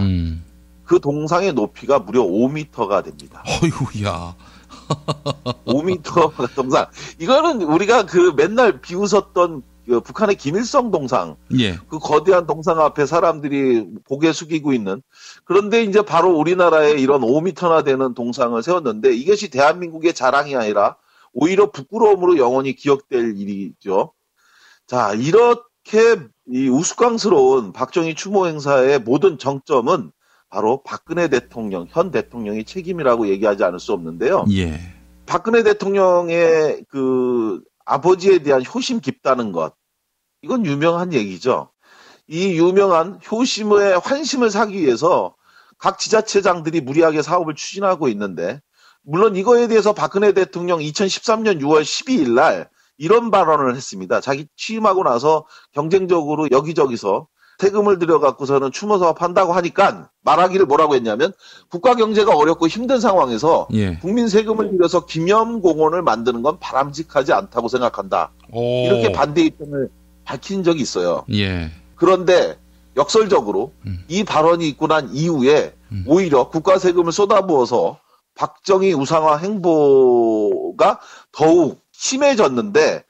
그 동상의 높이가 무려 5m가 됩니다.
어이구야.
5m 동상. 이거는 우리가 그 맨날 비웃었던 그 북한의 김일성 동상.
예.
그 거대한 동상 앞에 사람들이 고개 숙이고 있는. 그런데 이제 바로 우리나라에 이런 5m나 되는 동상을 세웠는데 이것이 대한민국의 자랑이 아니라 오히려 부끄러움으로 영원히 기억될 일이죠. 자, 이렇게 이 우스꽝스러운 박정희 추모 행사의 모든 정점은 바로 박근혜 대통령, 현 대통령이 책임이라고 얘기하지 않을 수 없는데요.
예.
박근혜 대통령의 그 아버지에 대한 효심 깊다는 것, 이건 유명한 얘기죠. 이 유명한 효심의 환심을 사기 위해서 각 지자체장들이 무리하게 사업을 추진하고 있는데, 물론 이거에 대해서 박근혜 대통령 2013년 6월 12일 날 이런 발언을 했습니다. 자기 취임하고 나서 경쟁적으로 여기저기서 세금을 들여갖고서는 추모 사업 한다고 하니까 말하기를 뭐라고 했냐면 국가 경제가 어렵고 힘든 상황에서
예.
국민 세금을 들여서 기념공원을 만드는 건 바람직하지 않다고 생각한다. 이렇게 반대 입장을 밝힌 적이 있어요.
예.
그런데 역설적으로 이 발언이 있고 난 이후에 오히려 국가 세금을 쏟아부어서 박정희 우상화 행보가 더욱 심해졌는데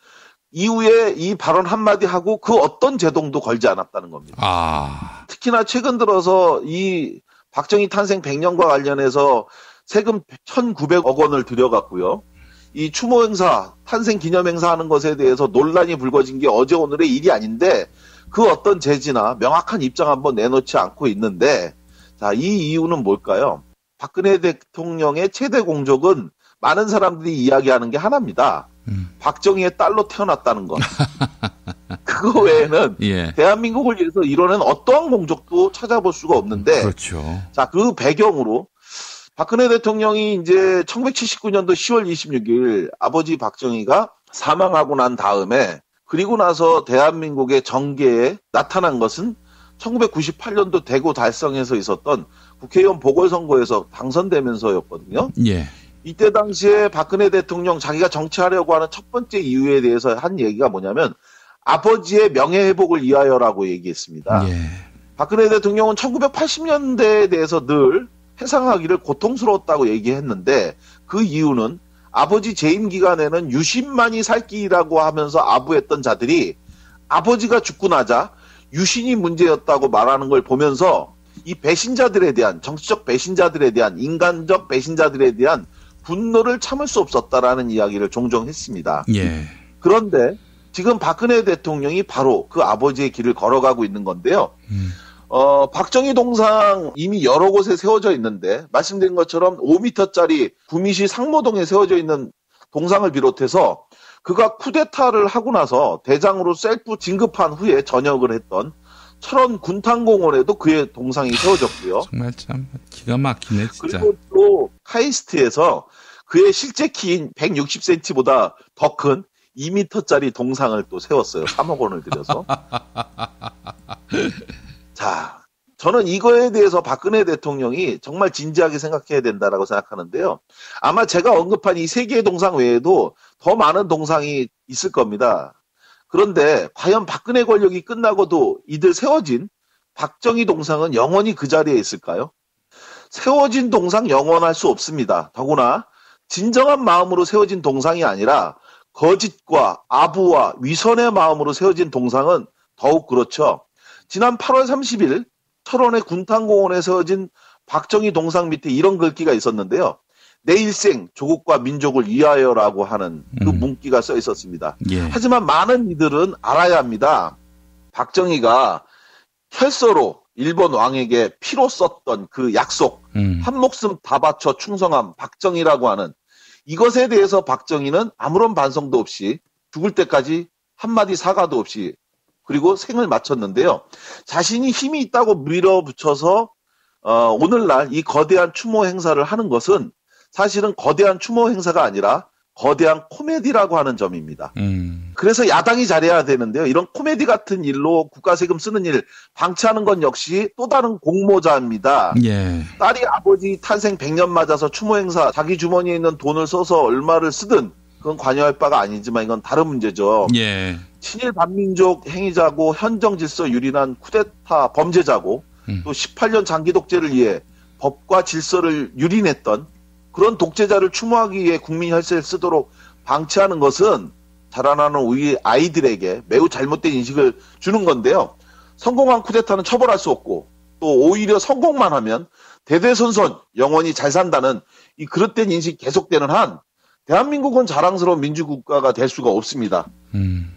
이후에 이 발언 한마디 하고 그 어떤 제동도 걸지 않았다는 겁니다. 특히나 최근 들어서 이 박정희 탄생 100년과 관련해서 세금 1,900억 원을 들여갔고요. 이 추모 행사, 탄생 기념 행사 하는 것에 대해서 논란이 불거진 게 어제 오늘의 일이 아닌데 그 어떤 제지나 명확한 입장 한번 내놓지 않고 있는데 자, 이 이유는 뭘까요? 박근혜 대통령의 최대 공적은 많은 사람들이 이야기하는 게 하나입니다. 박정희의 딸로 태어났다는 것. 그거 외에는
예.
대한민국을 위해서 이뤄낸 어떠한 공적도 찾아볼 수가 없는데
그렇죠.
자, 그 배경으로 박근혜 대통령이 이제 1979년도 10월 26일 아버지 박정희가 사망하고 난 다음에 그리고 나서 대한민국의 정계에 나타난 것은 1998년도 대구 달성에서 있었던 국회의원 보궐선거에서 당선되면서였거든요.
예.
이때 당시에 박근혜 대통령 자기가 정치하려고 하는 첫 번째 이유에 대해서 한 얘기가 뭐냐면 아버지의 명예회복을 위하여라고 얘기했습니다.
예.
박근혜 대통령은 1980년대에 대해서 늘 회상하기를 고통스러웠다고 얘기했는데 그 이유는 아버지 재임 기간에는 유신만이 살 길이라고 하면서 아부했던 자들이 아버지가 죽고 나자 유신이 문제였다고 말하는 걸 보면서 이 배신자들에 대한 정치적 배신자들에 대한 인간적 배신자들에 대한 분노를 참을 수 없었다라는 이야기를 종종 했습니다.
예.
그런데 지금 박근혜 대통령이 바로 그 아버지의 길을 걸어가고 있는 건데요. 박정희 동상 이미 여러 곳에 세워져 있는데 말씀드린 것처럼 5m짜리 구미시 상모동에 세워져 있는 동상을 비롯해서 그가 쿠데타를 하고 나서 대장으로 셀프 진급한 후에 전역을 했던 철원 군탄공원에도 그의 동상이 세워졌고요.
정말 참 기가 막히네 진짜.
그리고 또 카이스트에서 그의 실제 키인 160cm보다 더 큰 2m짜리 동상을 또 세웠어요. 3억 원을 들여서. 자, 저는 이거에 대해서 박근혜 대통령이 정말 진지하게 생각해야 된다라고 생각하는데요. 아마 제가 언급한 이 세 개의 동상 외에도 더 많은 동상이 있을 겁니다. 그런데 과연 박근혜 권력이 끝나고도 이들 세워진 박정희 동상은 영원히 그 자리에 있을까요? 세워진 동상 영원할 수 없습니다. 더구나 진정한 마음으로 세워진 동상이 아니라 거짓과 아부와 위선의 마음으로 세워진 동상은 더욱 그렇죠. 지난 8월 30일 철원의 군탄공원에 세워진 박정희 동상 밑에 이런 글귀가 있었는데요. 내 일생 조국과 민족을 위하여라고 하는 그 문구가 써 있었습니다. 예. 하지만 많은 이들은 알아야 합니다. 박정희가 혈서로 일본 왕에게 피로 썼던 그 약속, 한 목숨 다 바쳐 충성함 박정희라고 하는 이것에 대해서 박정희는 아무런 반성도 없이 죽을 때까지 한마디 사과도 없이 그리고 생을 마쳤는데요. 자신이 힘이 있다고 밀어붙여서 오늘날 이 거대한 추모 행사를 하는 것은 사실은 거대한 추모 행사가 아니라 거대한 코미디라고 하는 점입니다. 그래서 야당이 잘해야 되는데요. 이런 코미디 같은 일로 국가 세금 쓰는 일 방치하는 건 역시 또 다른 공모자입니다. 예. 딸이 아버지 탄생 100년 맞아서 추모 행사 자기 주머니에 있는 돈을 써서 얼마를 쓰든 그건 관여할 바가 아니지만 이건 다른 문제죠. 예. 친일 반민족 행위자고 현정 질서 유린한 쿠데타 범죄자고 또 18년 장기 독재를 위해 법과 질서를 유린했던 그런 독재자를 추모하기 위해 국민 혈세를 쓰도록 방치하는 것은 자라나는 우리 아이들에게 매우 잘못된 인식을 주는 건데요. 성공한 쿠데타는 처벌할 수 없고 또 오히려 성공만 하면 대대손손 영원히 잘 산다는 이 그릇된 인식이 계속되는 한 대한민국은 자랑스러운 민주국가가 될 수가 없습니다.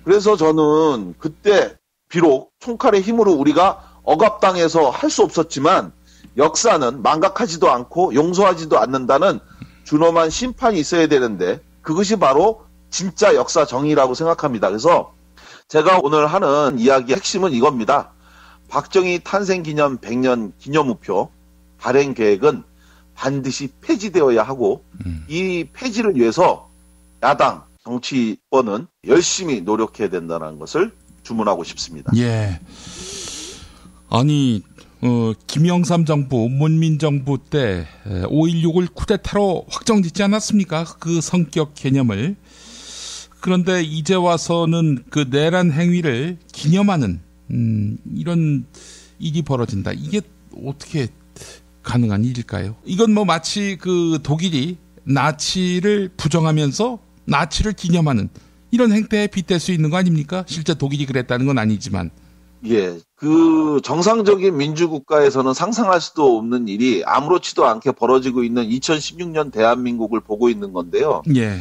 그래서 저는 그때 비록 총칼의 힘으로 우리가 억압당해서 할 수 없었지만 역사는 망각하지도 않고 용서하지도 않는다는 준엄한 심판이 있어야 되는데 그것이 바로 진짜 역사 정의라고 생각합니다. 그래서 제가 오늘 하는 이야기의 핵심은 이겁니다. 박정희 탄생기념 100년 기념우표 발행 계획은 반드시 폐지되어야 하고 이 폐지를 위해서 야당 정치권은 열심히 노력해야 된다는 것을 주문하고 싶습니다.
예. 아니 김영삼 정부, 문민정부 때 5.16을 쿠데타로 확정짓지 않았습니까? 그 성격 개념을. 그런데 이제 와서는 그 내란 행위를 기념하는 이런 일이 벌어진다. 이게 어떻게 가능한 일일까요? 이건 뭐 마치 그 독일이 나치를 부정하면서 나치를 기념하는 이런 행태에 빗댈 수 있는 거 아닙니까? 실제 독일이 그랬다는 건 아니지만.
예, 그 정상적인 민주국가에서는 상상할 수도 없는 일이 아무렇지도 않게 벌어지고 있는 2016년 대한민국을 보고 있는 건데요. 예.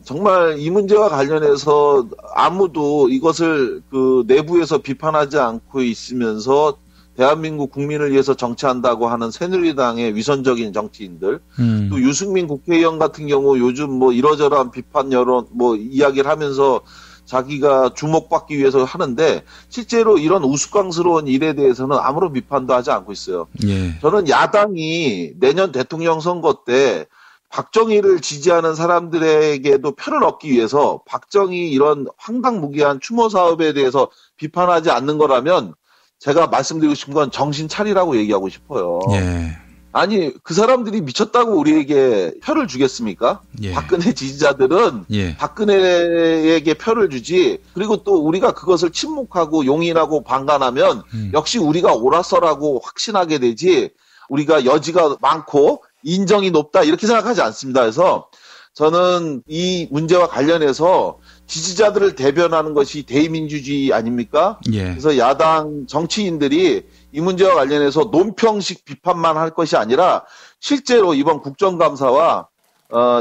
정말 이 문제와 관련해서 아무도 이것을 그 내부에서 비판하지 않고 있으면서 대한민국 국민을 위해서 정치한다고 하는 새누리당의 위선적인 정치인들, 또 유승민 국회의원 같은 경우 요즘 뭐 이러저러한 비판 여론 뭐 이야기를 하면서 자기가 주목받기 위해서 하는데 실제로 이런 우스꽝스러운 일에 대해서는 아무런 비판도 하지 않고 있어요. 예. 저는 야당이 내년 대통령 선거 때 박정희를 지지하는 사람들에게도 표를 얻기 위해서 박정희 이런 황당무계한 추모 사업에 대해서 비판하지 않는 거라면 제가 말씀드리고 싶은 건 정신 차리라고 얘기하고 싶어요. 예. 아니 그 사람들이 미쳤다고 우리에게 표를 주겠습니까? 예. 박근혜 지지자들은 예. 박근혜에게 표를 주지. 그리고 또 우리가 그것을 침묵하고 용인하고 방관하면 역시 우리가 옳았어라고 확신하게 되지. 우리가 여지가 많고 인정이 높다 이렇게 생각하지 않습니다. 그래서 저는 이 문제와 관련해서 지지자들을 대변하는 것이 대의민주주의 아닙니까? 예. 그래서 야당 정치인들이 이 문제와 관련해서 논평식 비판만 할 것이 아니라 실제로 이번 국정감사와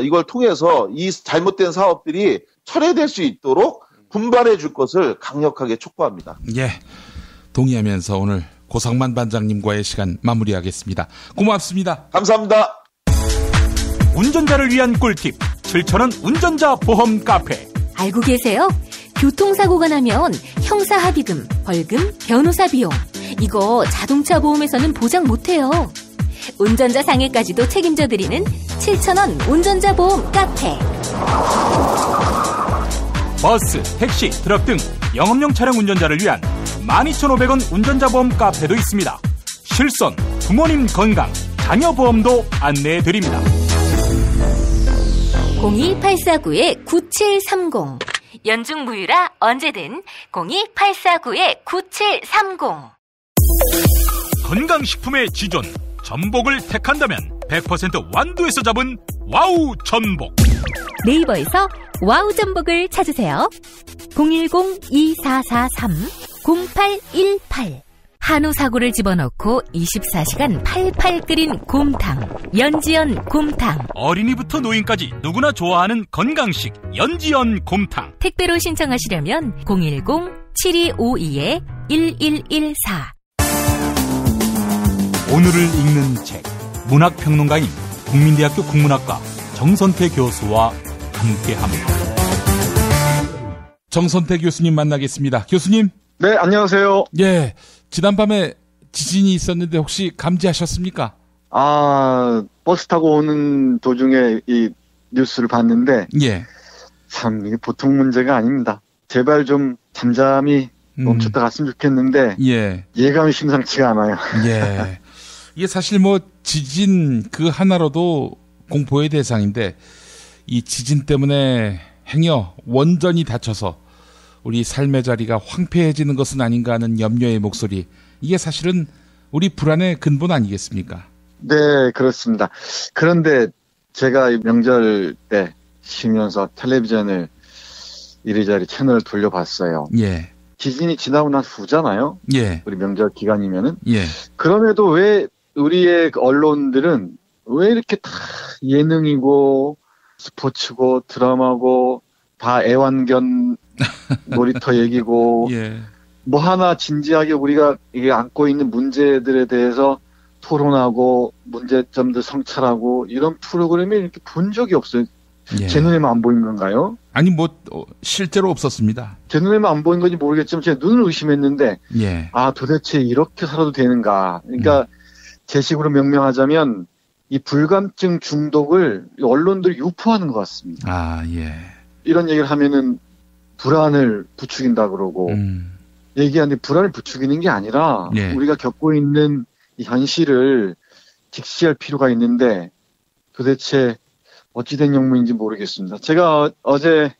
이걸 통해서 이 잘못된 사업들이 철회될 수 있도록 분발해 줄 것을 강력하게 촉구합니다.
예, 동의하면서 오늘 고상만 반장님과의 시간 마무리하겠습니다. 고맙습니다.
감사합니다.
운전자를 위한 꿀팁 7,000원 운전자 보험 카페.
알고 계세요? 교통사고가 나면 형사합의금, 벌금, 변호사 비용 이거 자동차 보험에서는 보장 못해요. 운전자 상해까지도 책임져드리는 7,000원 운전자 보험 카페.
버스, 택시, 트럭 등 영업용 차량 운전자를 위한 12,500원 운전자 보험 카페도 있습니다. 실손, 부모님 건강, 자녀 보험도 안내해드립니다.
02849-9730 연중 무휴라 언제든 02849-9730.
건강식품의 지존 전복을 택한다면 100% 완도에서 잡은 와우 전복.
네이버에서 와우 전복을 찾으세요. 010-2443 0818 한우 사고를 집어넣고 24시간 팔팔 끓인 곰탕 연지연 곰탕.
어린이부터 노인까지 누구나 좋아하는 건강식 연지연 곰탕.
택배로 신청하시려면 010-7252-1114.
오늘을 읽는 책 문학평론가인 국민대학교 국문학과 정선태 교수와 함께합니다.
정선태 교수님 만나겠습니다. 교수님.
네, 안녕하세요.
예, 지난밤에 지진이 있었는데 혹시 감지하셨습니까?
버스 타고 오는 도중에 이 뉴스를 봤는데,
예,
참 이게 보통 문제가 아닙니다. 제발 좀 잠잠히 멈췄다 갔으면 좋겠는데,
예,
예감이 심상치가 않아요.
예, 이게 사실 뭐 지진 그 하나로도 공포의 대상인데, 이 지진 때문에 행여 원전이 닫혀서 우리 삶의 자리가 황폐해지는 것은 아닌가 하는 염려의 목소리, 이게 사실은 우리 불안의 근본 아니겠습니까?
네, 그렇습니다. 그런데 제가 명절 때 쉬면서 텔레비전을 이리저리 채널을 돌려봤어요.
예.
지진이 지나고 난 후잖아요.
예.
우리 명절 기간이면은.
예.
그럼에도 왜 우리의 언론들은 왜 이렇게 다 예능이고 스포츠고 드라마고 다 애완견 놀이터 얘기고
예.
뭐 하나 진지하게 우리가 이게 안고 있는 문제들에 대해서 토론하고 문제점들 성찰하고 이런 프로그램이 이렇게 본 적이 없어요.
예.
제 눈에만 안 보인 건가요?
아니 뭐 실제로 없었습니다.
제 눈에만 안 보인 건지 모르겠지만 제 눈을 의심했는데
예.
도대체 이렇게 살아도 되는가. 그러니까 제 식으로 명명하자면 이 불감증 중독을 언론들이 유포하는 것 같습니다.
예.
이런 얘기를 하면은 불안을 부추긴다 그러고 얘기하는데 불안을 부추기는 게 아니라
예.
우리가 겪고 있는 이 현실을 직시할 필요가 있는데 도대체 어찌된 영문인지 모르겠습니다. 제가 어제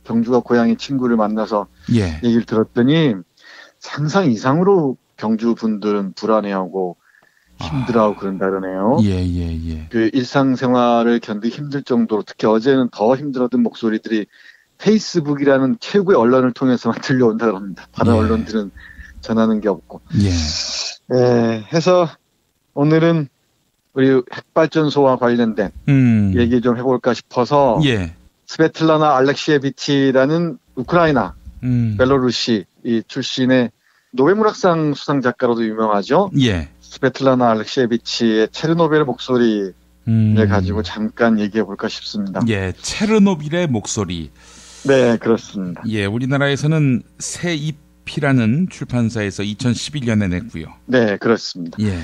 경주가 고향의 친구를 만나서
예.
얘기를 들었더니 상상 이상으로 경주 분들은 불안해하고 힘들어하고 그런다 그러네요.
예.
그 일상생활을 견디기 힘들 정도로 특히 어제는 더 힘들었던 목소리들이 페이스북이라는 최고의 언론을 통해서만 들려온다 그럽니다. 다른
예.
언론들은 전하는 게 없고.
예.
해서 오늘은 우리 핵발전소와 관련된 얘기 좀 해볼까 싶어서
예.
스베틀라나 알렉시에비치라는 우크라이나, 벨로루시 이 출신의 노벨문학상 수상 작가로도 유명하죠.
예.
스베틀라나 알렉시에비치의 체르노빌의 목소리를 가지고 잠깐 얘기해 볼까 싶습니다.
예, 체르노빌의 목소리.
네, 그렇습니다.
예, 우리나라에서는 새잎이라는 출판사에서 2011년에 냈고요.
네, 그렇습니다.
예.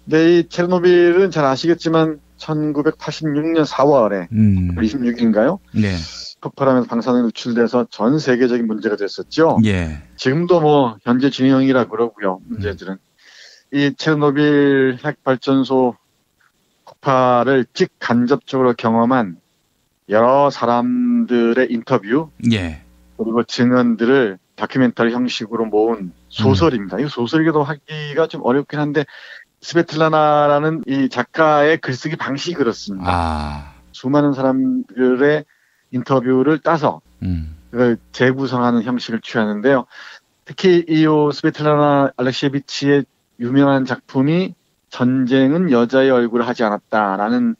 네, 이 체르노빌은 잘 아시겠지만 1986년 4월에 26일인가요?
네.
폭발하면서 방사능이 노출돼서 전 세계적인 문제가 됐었죠.
예.
지금도 뭐 현재 진행형이라 그러고요. 문제들은 이 체르노빌 핵발전소 폭발을 직간접적으로 경험한 여러 사람들의 인터뷰,
예.
그리고 증언들을 다큐멘터리 형식으로 모은 소설입니다. 이 소설이기도 하기가 좀 어렵긴 한데 스베틀라나라는 이 작가의 글쓰기 방식이 그렇습니다. 수많은 사람들의 인터뷰를 따서 그걸 재구성하는 형식을 취하는데요. 특히 이 스베틀라나 알렉시에비치의 유명한 작품이 전쟁은 여자의 얼굴을 하지 않았다라는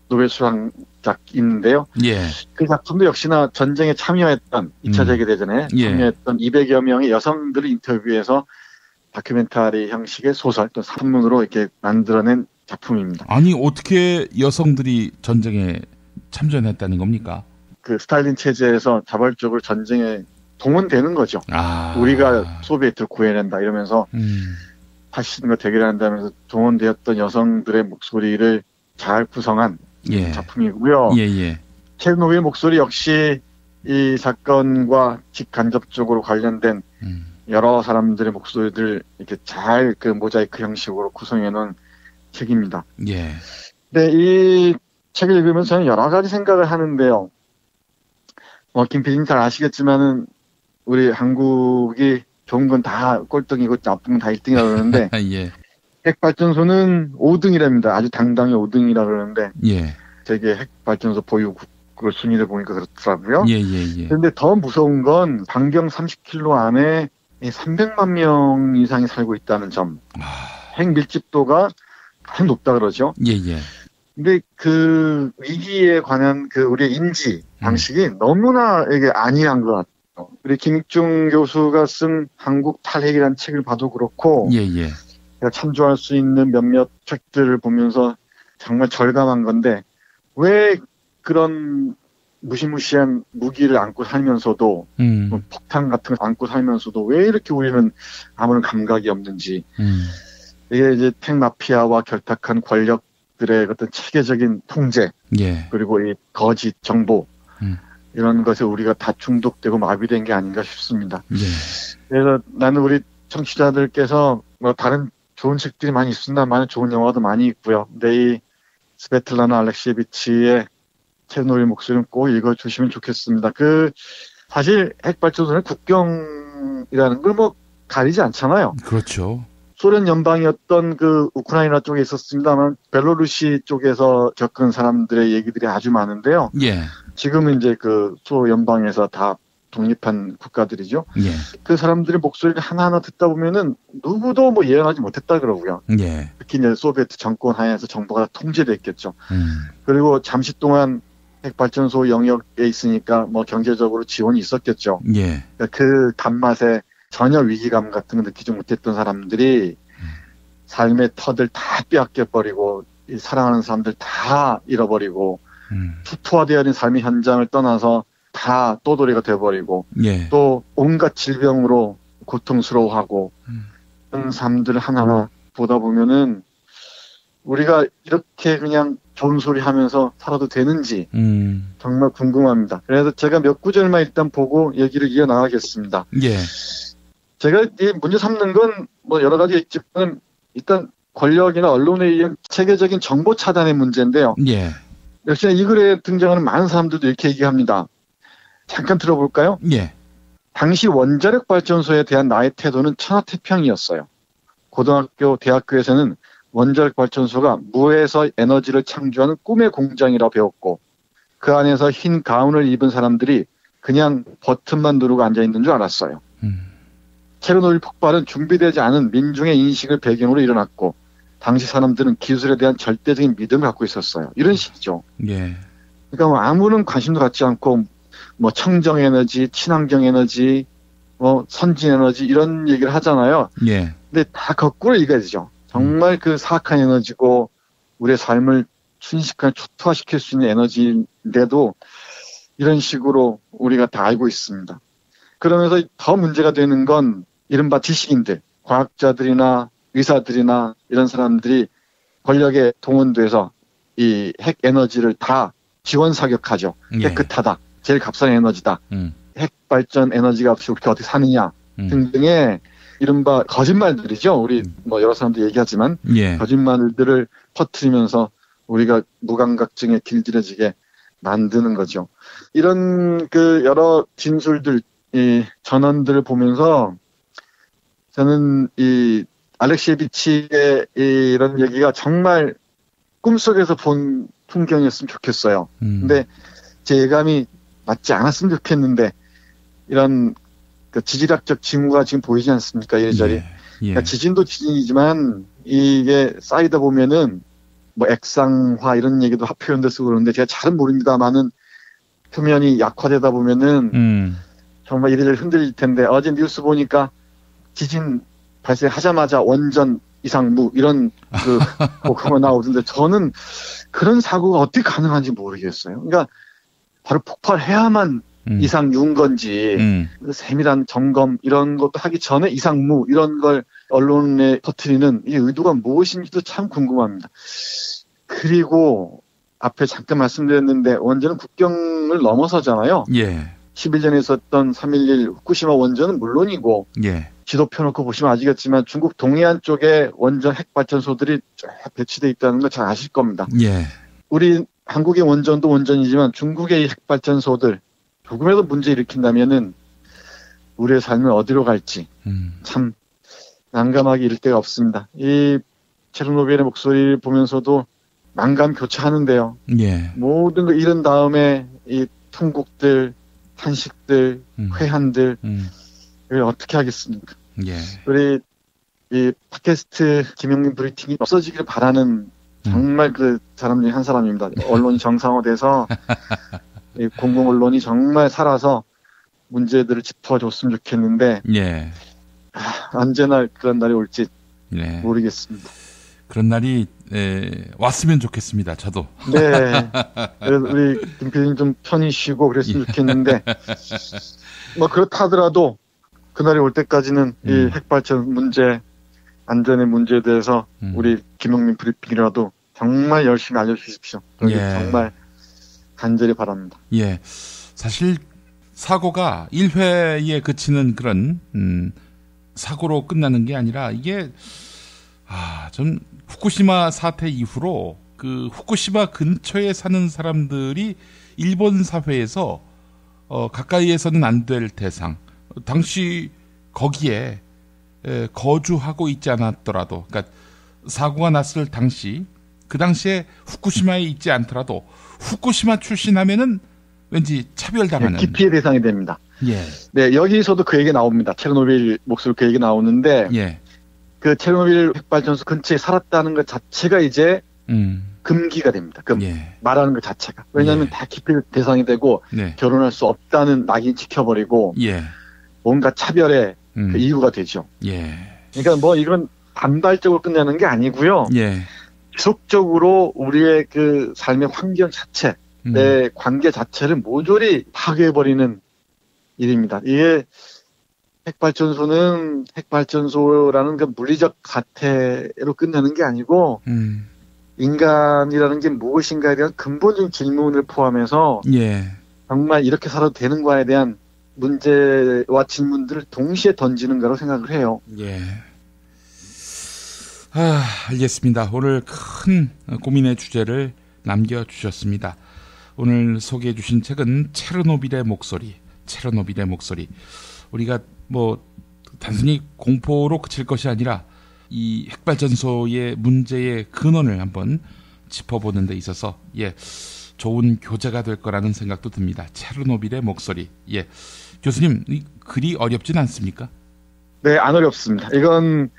노벨 수상작인데요.
예.
그 작품도 역시나 전쟁에 참여했던 2차 세계대전에 참여했던 200여 명의 여성들을 인터뷰해서 다큐멘터리 형식의 소설 또 산문으로 이렇게 만들어낸 작품입니다.
아니 어떻게 여성들이 전쟁에 참전했다는 겁니까?
그 스탈린 체제에서 자발적으로 전쟁에 동원되는 거죠. 우리가 소비에트를 구해낸다 이러면서 파시즘과 대결한다면서 동원되었던 여성들의 목소리를 잘 구성한 작품이고요. 체르노빌 목소리 역시 이 사건과 직간접적으로 관련된 여러 사람들의 목소리들 이렇게 잘 그 모자이크 형식으로 구성해 놓은 책입니다.
예.
네, 이 책을 읽으면서 저는 여러 가지 생각을 하는데요. 김 PD님 잘 아시겠지만은 우리 한국이 좋은 건 다 꼴등이고 나쁜 건 다 1등이라고 그러는데
예.
핵발전소는 5등이랍니다. 아주 당당히 5등이라고 그러는데
예.
세계 핵발전소 보유국 순위를 보니까 그렇더라고요.
예.
그런데 더 무서운 건 반경 30km 안에 300만 명 이상이 살고 있다는 점. 핵 밀집도가 가장 높다 그러죠.
예, 예.
근데 그 위기에 관한 그 우리의 인지 방식이 너무나 이게 안이한 것 같아요. 우리 김익중 교수가 쓴 한국 탈핵이라는 책을 봐도 그렇고,
예, 예.
제가 참조할 수 있는 몇몇 책들을 보면서 정말 절감한 건데, 왜 그런 무시무시한 무기를 안고 살면서도, 뭐 폭탄 같은 거 안고 살면서도 왜 이렇게 우리는 아무런 감각이 없는지, 이게 이제 핵마피아와 결탁한 권력들의 어떤 체계적인 통제,
예.
그리고 이 거짓 정보, 이런 것에 우리가 다 중독되고 마비된 게 아닌가 싶습니다.
예.
그래서 나는 우리 청취자들께서 뭐 다른 좋은 책들이 많이 있습니다만 좋은 영화도 많이 있고요. 근데 이 스베틀라나 알렉시에비치의 체르노빌 목소리는 꼭 읽어주시면 좋겠습니다. 사실 핵발전소는 국경이라는 걸 뭐 가리지 않잖아요.
그렇죠.
소련 연방이었던 그 우크라이나 쪽에 있었습니다만 벨로루시 쪽에서 겪은 사람들의 얘기들이 아주 많은데요.
예.
지금은 이제 그 소연방에서 다 독립한 국가들이죠.
예.
그 사람들의 목소리를 하나하나 듣다 보면은 누구도 뭐 예언하지 못했다 그러고요.
예.
특히 이제 소비에트 정권 하에서 정부가 통제됐겠죠. 그리고 잠시 동안 핵발전소 영역에 있으니까 뭐 경제적으로 지원이 있었겠죠.
예.
그러니까 그 단맛에 전혀 위기감 같은 거 느끼지 못했던 사람들이 삶의 터들 다 빼앗겨버리고 사랑하는 사람들 다 잃어버리고 투투화되어 있는 삶의 현장을 떠나서 다 또돌이가 돼버리고
예.
또 온갖 질병으로 고통스러워하고 그런 삶들을 하나하나 보다 보면은 우리가 이렇게 그냥 좋은 소리 하면서 살아도 되는지 정말 궁금합니다. 그래서 제가 몇 구절만 일단 보고 얘기를 이어나가겠습니다.
예.
제가 이 문제 삼는 건 뭐 여러 가지 있지만 일단 권력이나 언론에 의한 체계적인 정보 차단의 문제인데요.
예.
역시나 이 글에 등장하는 많은 사람들도 이렇게 얘기합니다. 잠깐 들어볼까요?
예.
당시 원자력 발전소에 대한 나의 태도는 천하태평이었어요. 고등학교, 대학교에서는 원자력 발전소가 무에서 에너지를 창조하는 꿈의 공장이라 배웠고 그 안에서 흰 가운을 입은 사람들이 그냥 버튼만 누르고 앉아있는 줄 알았어요. 체르노빌 폭발은 준비되지 않은 민중의 인식을 배경으로 일어났고 당시 사람들은 기술에 대한 절대적인 믿음을 갖고 있었어요. 이런 식이죠.
예.
그러니까 뭐 아무런 관심도 갖지 않고 뭐 청정에너지, 친환경에너지, 뭐 선진에너지 이런 얘기를 하잖아요.
예.
근데 다 거꾸로 얘기가 되죠. 정말 그 사악한 에너지고 우리의 삶을 순식간에 초토화시킬 수 있는 에너지인데도 이런 식으로 우리가 다 알고 있습니다. 그러면서 더 문제가 되는 건 이른바 지식인들, 과학자들이나 의사들이나 이런 사람들이 권력에 동원돼서 이 핵 에너지를 다 지원 사격하죠.
예.
깨끗하다. 제일 값싼 에너지다. 핵 발전 에너지가 없이 우리가 어떻게 사느냐 등등의 이른바 거짓말들이죠. 우리 뭐 여러 사람도 얘기하지만
예.
거짓말들을 퍼뜨리면서 우리가 무감각증에 길들여지게 만드는 거죠. 이런 그 여러 진술들, 이 전언들을 보면서 저는 이 알렉시에비치의 이런 얘기가 정말 꿈속에서 본 풍경이었으면 좋겠어요. 근데 제 예감이 맞지 않았으면 좋겠는데 이런 그 지질학적 징후가 지금 보이지 않습니까? 이리저리.
예.
그러니까 지진도 지진이지만 이게 쌓이다 보면은 뭐 액상화 이런 얘기도 표현도 쓰고 그러는데 제가 잘은 모릅니다만은 표면이 약화되다 보면은 정말 이리저리 흔들릴 텐데 어제 뉴스 보니까 지진 발생하자마자 원전 이상무 이런 그 그거 나오던데 저는 그런 사고가 어떻게 가능한지 모르겠어요. 그러니까 바로 폭발해야만 이상 유인 건지 세밀한 점검 이런 것도 하기 전에 이상무 이런 걸 언론에 퍼뜨리는 이 의도가 무엇인지도 참 궁금합니다. 그리고 앞에 잠깐 말씀드렸는데 원전은 국경을 넘어서잖아요.
예.
10일 전에 있었던 3.11 후쿠시마 원전은 물론이고
예.
지도 펴놓고 보시면 아시겠지만 중국 동해안 쪽에 원전 핵발전소들이 쫙 배치되어 있다는 거 잘 아실 겁니다.
예.
우리 한국의 원전도 원전이지만 중국의 이 핵발전소들 조금이라도 문제 일으킨다면은 우리의 삶은 어디로 갈지 참 난감하게 이를 데가 없습니다. 이 체르노빌의 목소리를 보면서도 난감 교차하는데요.
예.
모든 거 잃은 다음에 이 통곡들, 탄식들, 회한들 이걸 어떻게 하겠습니까?
예.
우리 이 팟캐스트 김용민 브리핑이 없어지기를 바라는 정말 그 사람 중에 한 사람입니다. 언론이 정상화돼서 공공 언론이 정말 살아서 문제들을 짚어줬으면 좋겠는데
예.
언제나 그런 날이 올지
네.
모르겠습니다.
그런 날이 왔으면 좋겠습니다. 저도.
네. 그래서 우리 김 PD님 좀 편히 쉬고 그랬으면 좋겠는데 뭐 그렇다 하더라도 그날이 올 때까지는 이 핵발전 문제, 안전의 문제에 대해서 우리 김용민 브리핑이라도 정말 열심히 알려주십시오.
예.
정말 간절히 바랍니다.
예. 사실 사고가 1회에 그치는 그런 사고로 끝나는 게 아니라 이게 전 후쿠시마 사태 이후로 그 후쿠시마 근처에 사는 사람들이 일본 사회에서 가까이에서는 안 될 대상, 당시 거기에 거주하고 있지 않았더라도, 그러니까 사고가 났을 당시 그 당시에 후쿠시마에 있지 않더라도 후쿠시마 출신하면은 왠지 차별당하는
기피의 대상이 됩니다.
예.
네, 여기서도 그 얘기 나옵니다. 체르노빌 목소리 그 얘기 나오는데
예.
그 체르노빌 핵발전소 근처에 살았다는 것 자체가 이제 금기가 됩니다. 말하는 것 자체가. 왜냐하면 다 기피 대상이 되고 결혼할 수 없다는 낙인 찍혀버리고 뭔가 차별의 그 이유가 되죠. 그러니까 뭐 이건 단발적으로 끝내는 게 아니고요. 지속적으로 우리의 그 삶의 환경 자체, 내 관계 자체를 모조리 파괴해버리는 일입니다. 이게 핵발전소는 핵발전소라는 그 물리적 사태로 끝내는 게 아니고 인간이라는 게 무엇인가에 대한 근본적인 질문을 포함해서 정말 이렇게 살아도 되는 거에 대한 문제와 질문들을 동시에 던지는 거라고 생각을 해요.
예. 알겠습니다. 오늘 큰 고민의 주제를 남겨주셨습니다. 오늘 소개해 주신 책은 체르노빌의 목소리. 체르노빌의 목소리. 우리가 뭐 단순히 공포로 그칠 것이 아니라 이 핵발전소의 문제의 근원을 한번 짚어보는 데 있어서 좋은 교재가 될 거라는 생각도 듭니다. 체르노빌의 목소리. 교수님, 이 글이 어렵진 않습니까?
네, 안 어렵습니다. 이건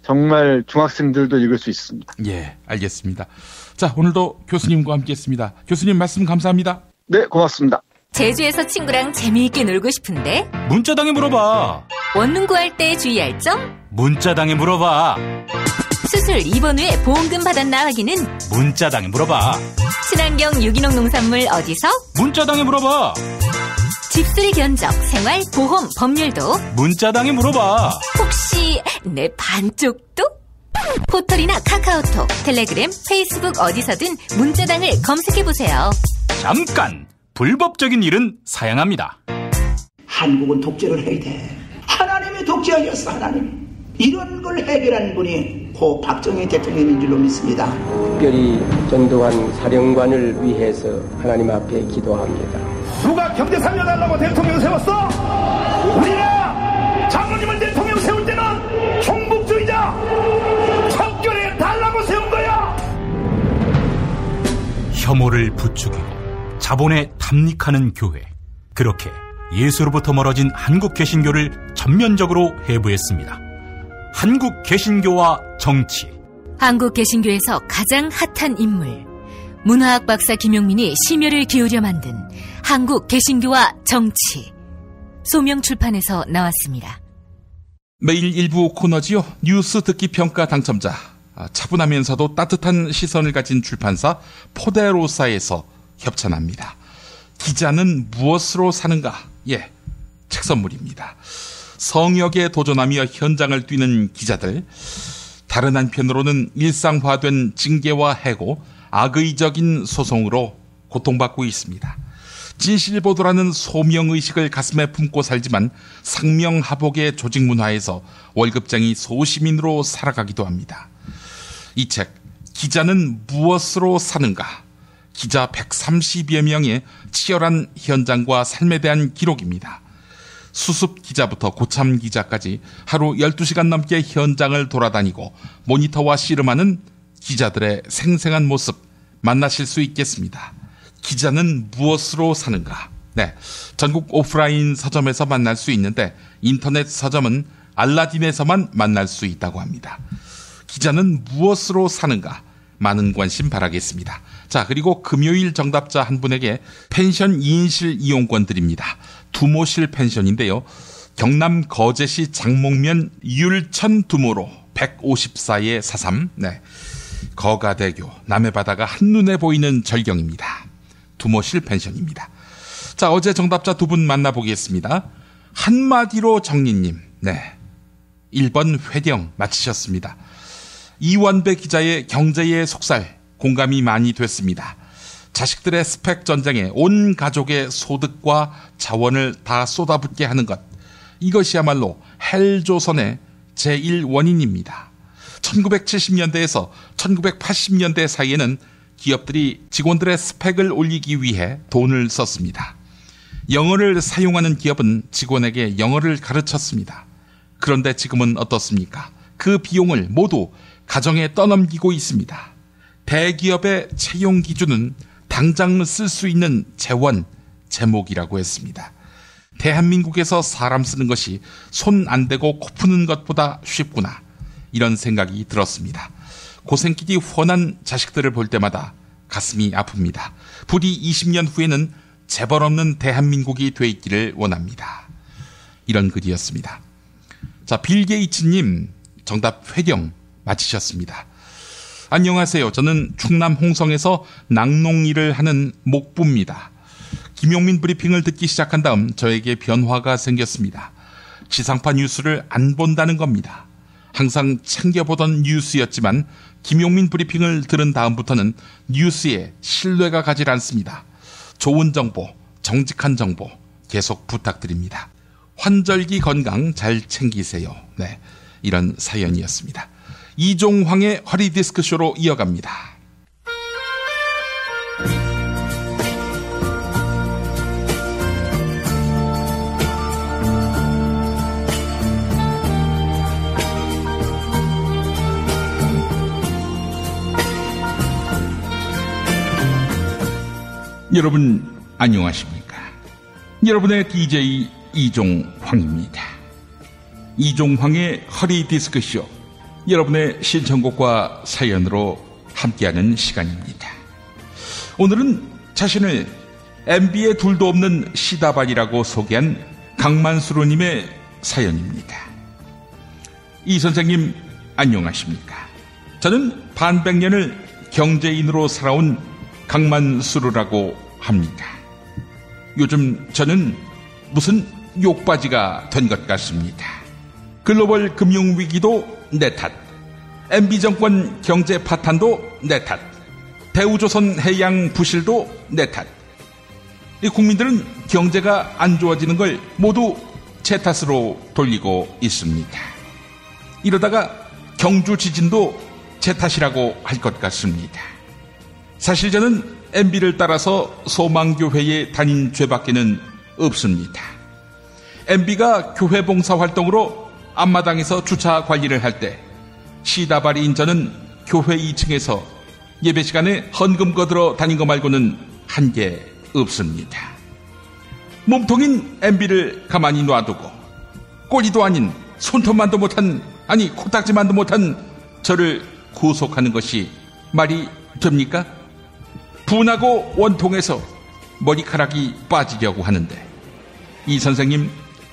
정말 중학생들도 읽을 수 있습니다.
예, 알겠습니다. 자, 오늘도 교수님과 함께 했습니다. 교수님 말씀 감사합니다.
네, 고맙습니다.
제주에서 친구랑 재미있게 놀고 싶은데
문자당에 물어봐.
원룸 구할 때 주의할 점?
문자당에 물어봐.
수술 입원 후에 보험금 받았나 확인은?
문자당에 물어봐.
친환경 유기농 농산물 어디서?
문자당에 물어봐.
집수리 견적, 생활, 보험, 법률도
문자당에 물어봐.
혹시 내 반쪽도? 포털이나 카카오톡, 텔레그램, 페이스북 어디서든 문자당을 검색해보세요.
잠깐! 불법적인 일은 사양합니다.
한국은 독재를 해야 돼. 하나님이 독재하셨어, 하나님. 이런 걸 해결하는 분이 고 박정희 대통령인 줄로 믿습니다.
특별히 전두환 사령관을 위해서 하나님 앞에 기도합니다.
누가 경제 살려달라고 대통령 세웠어? 우리가 장로님을 대통령 세울 때는 종북주의자 척결해 달라고 세운 거야.
혐오를 부추기고 자본에 탐닉하는 교회. 그렇게 예수로부터 멀어진 한국 개신교를 전면적으로 해부했습니다. 한국 개신교와 정치.
한국 개신교에서 가장 핫한 인물, 문화학 박사 김용민이 심혈을 기울여 만든 한국 개신교와 정치. 소명출판에서 나왔습니다.
매일 일부 코너지요. 뉴스 듣기 평가 당첨자. 차분하면서도 따뜻한 시선을 가진 출판사 포데로사에서 협찬합니다. 기자는 무엇으로 사는가? 책 선물입니다. 성역에 도전하며 현장을 뛰는 기자들. 다른 한편으로는 일상화된 징계와 해고, 악의적인 소송으로 고통받고 있습니다. 진실보도라는 소명의식을 가슴에 품고 살지만 상명하복의 조직문화에서 월급쟁이 소시민으로 살아가기도 합니다. 이 책, 기자는 무엇으로 사는가? 기자 130여 명의 치열한 현장과 삶에 대한 기록입니다. 수습 기자부터 고참 기자까지 하루 12시간 넘게 현장을 돌아다니고 모니터와 씨름하는 기자들의 생생한 모습 만나실 수 있겠습니다. 기자는 무엇으로 사는가? 네, 전국 오프라인 서점에서 만날 수 있는데 인터넷 서점은 알라딘에서만 만날 수 있다고 합니다. 기자는 무엇으로 사는가? 많은 관심 바라겠습니다. 자, 그리고 금요일 정답자 한 분에게 펜션 2인실 이용권 드립니다. 두모실 펜션인데요. 경남 거제시 장목면 율천 두모로 154-43. 네. 거가대교, 남해바다가 한눈에 보이는 절경입니다. 두모실 펜션입니다. 자, 어제 정답자 두 분 만나보겠습니다. 한마디로 정리님, 네. 1번 회령 맞히셨습니다. 이완배 기자의 경제의 속살, 공감이 많이 됐습니다. 자식들의 스펙 전쟁에 온 가족의 소득과 자원을 다 쏟아붓게 하는 것, 이것이야말로 헬조선의 제1원인입니다. 1970년대에서 1980년대 사이에는 기업들이 직원들의 스펙을 올리기 위해 돈을 썼습니다. 영어를 사용하는 기업은 직원에게 영어를 가르쳤습니다. 그런데 지금은 어떻습니까? 그 비용을 모두 가정에 떠넘기고 있습니다. 대기업의 채용 기준은 당장 쓸 수 있는 재원, 제목이라고 했습니다. 대한민국에서 사람 쓰는 것이 손 안 대고 코 푸는 것보다 쉽구나. 이런 생각이 들었습니다. 고생길이 훤한 자식들을 볼 때마다 가슴이 아픕니다. 부디 20년 후에는 재벌 없는 대한민국이 돼 있기를 원합니다. 이런 글이었습니다. 자, 빌 게이츠님 정답 회령 맞히셨습니다. 안녕하세요. 저는 충남 홍성에서 낙농 일을 하는 목부입니다. 김용민 브리핑을 듣기 시작한 다음 저에게 변화가 생겼습니다. 지상파 뉴스를 안 본다는 겁니다. 항상 챙겨보던 뉴스였지만 김용민 브리핑을 들은 다음부터는 뉴스에 신뢰가 가질 않습니다. 좋은 정보, 정직한 정보 계속 부탁드립니다. 환절기 건강 잘 챙기세요. 네, 이런 사연이었습니다. 이종황의 허리디스크쇼로 이어갑니다. 여러분 안녕하십니까? 여러분의 DJ 이종황입니다. 이종황의 허리디스크쇼, 여러분의 신청곡과 사연으로 함께하는 시간입니다. 오늘은 자신을 MB에 둘도 없는 시다발이라고 소개한 강만수로님의 사연입니다. 이 선생님 안녕하십니까? 저는 반백년을 경제인으로 살아온 강만수르라고 합니다. 요즘 저는 무슨 욕바지가 된 것 같습니다. 글로벌 금융위기도 내 탓, MB정권 경제 파탄도 내 탓, 대우조선 해양 부실도 내 탓. 이 국민들은 경제가 안 좋아지는 걸 모두 제 탓으로 돌리고 있습니다. 이러다가 경주 지진도 제 탓이라고 할 것 같습니다. 사실 저는 MB를 따라서 소망교회에 다닌 죄밖에는 없습니다. MB가 교회 봉사활동으로 앞마당에서 주차 관리를 할 때 시다발이인 저는 교회 2층에서 예배 시간에 헌금 거들어 다닌 거 말고는 한 게 없습니다. 몸통인 MB를 가만히 놔두고 꼬리도 아닌 손톱만도 못한, 아니 코딱지만도 못한 저를 구속하는 것이 말이 됩니까? 분하고 원통해서 머리카락이 빠지려고 하는데 이 선생님,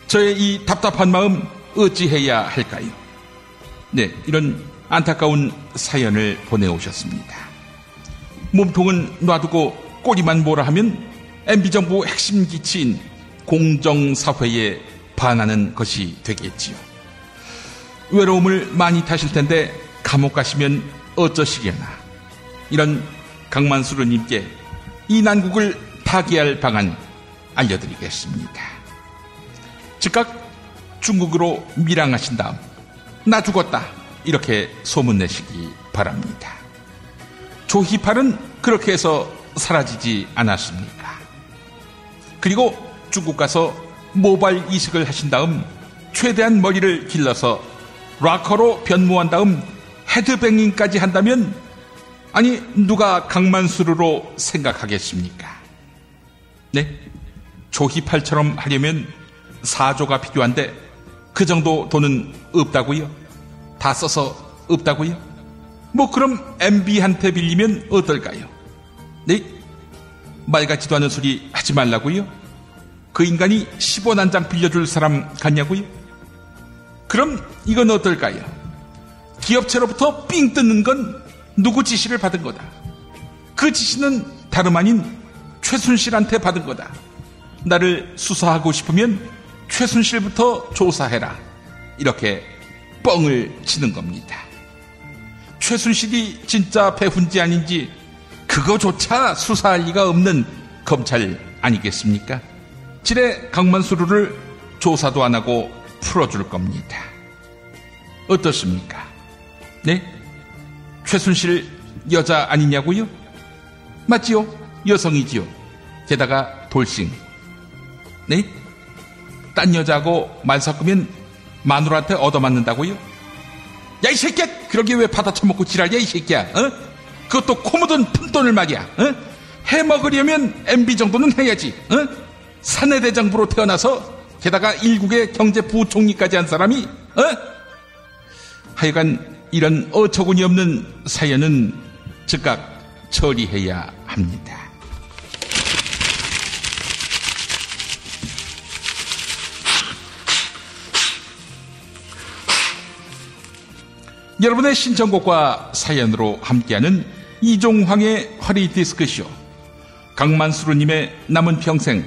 저의 이 답답한 마음 어찌해야 할까요? 네, 이런 안타까운 사연을 보내오셨습니다. 몸통은 놔두고 꼬리만 뭐라 하면 MB정부 핵심 기치인 공정사회에 반하는 것이 되겠지요. 외로움을 많이 타실 텐데 감옥 가시면 어쩌시려나. 이런 강만수르님께 이 난국을 타개할 방안 알려드리겠습니다. 즉각 중국으로 밀항하신 다음 나 죽었다 이렇게 소문내시기 바랍니다. 조희팔은 그렇게 해서 사라지지 않았습니까? 그리고 중국 가서 모발 이식을 하신 다음 최대한 머리를 길러서 락커로 변모한 다음 헤드뱅잉까지 한다면, 아니 누가 강만수르로 생각하겠습니까? 네? 조희팔처럼 하려면 4조가 필요한데 그 정도 돈은 없다고요? 다 써서 없다고요? 뭐 그럼 MB한테 빌리면 어떨까요? 네? 말 같지도 않은 소리 하지 말라고요? 그 인간이 10원 한 장 빌려줄 사람 같냐고요? 그럼 이건 어떨까요? 기업체로부터 삥 뜯는 건 누구 지시를 받은 거다. 그 지시는 다름 아닌 최순실한테 받은 거다. 나를 수사하고 싶으면 최순실부터 조사해라. 이렇게 뻥을 치는 겁니다. 최순실이 진짜 배후인지 아닌지 그거조차 수사할 리가 없는 검찰 아니겠습니까? 지레 강만수루를 조사도 안 하고 풀어줄 겁니다. 어떻습니까? 네? 최순실 여자 아니냐고요? 맞지요? 여성이지요. 게다가 돌싱. 네? 딴 여자하고 말 섞으면 마누라한테 얻어맞는다고요? 야, 이 새끼야! 그러게 왜 받아쳐먹고 지랄이야, 이 새끼야? 어? 그것도 코 묻은 푼돈을 말이야. 어? 해먹으려면 MB 정도는 해야지. 어? 사내대장부로 태어나서 게다가 일국의 경제부총리까지 한 사람이 어? 하여간 이런 어처구니 없는 사연은 즉각 처리해야 합니다. 여러분의 신청곡과 사연으로 함께하는 이종황의 허리디스크쇼. 강만수루님의 남은 평생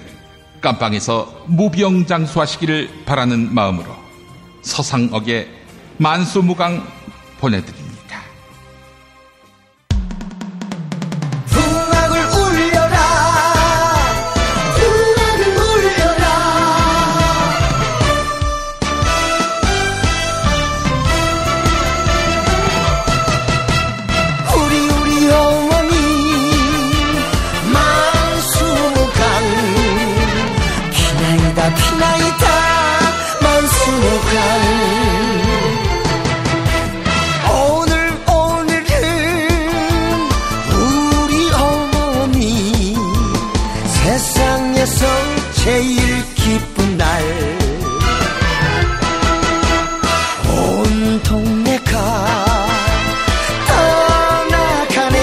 깜빵에서 무병장수하시기를 바라는 마음으로 서상억의 만수무강 보내드립니다.
풍악을 울려라, 풍악을 울려라. 우리 어머니 만수무강, 피나이다 피나이다 만수무강. 제일 기쁜 날, 온 동네가 떠나가네.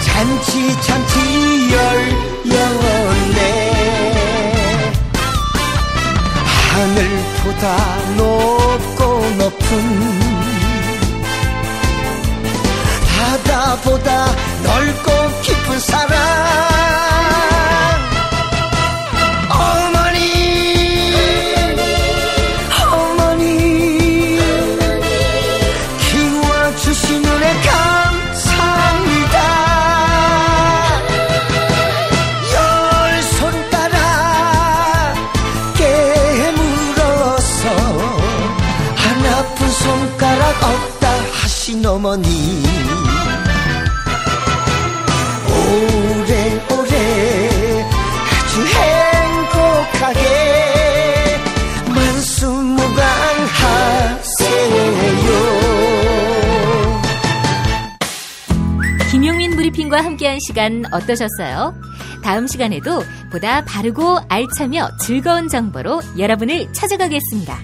잔치 열렸네. 하늘보다 높고 높은 바다보다 넓고 깊은 사랑. 어머니 오래오래 아주 행복하게 만수무강하세요.
김용민 브리핑과 함께한 시간 어떠셨어요? 다음 시간에도 보다 바르고 알차며 즐거운 정보로 여러분을 찾아가겠습니다.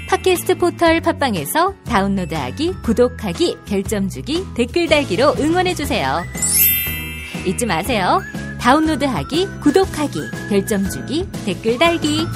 팟캐스트 포털 팟빵에서 다운로드하기, 구독하기, 별점 주기, 댓글 달기로 응원해주세요. 잊지 마세요. 다운로드하기, 구독하기, 별점 주기, 댓글 달기.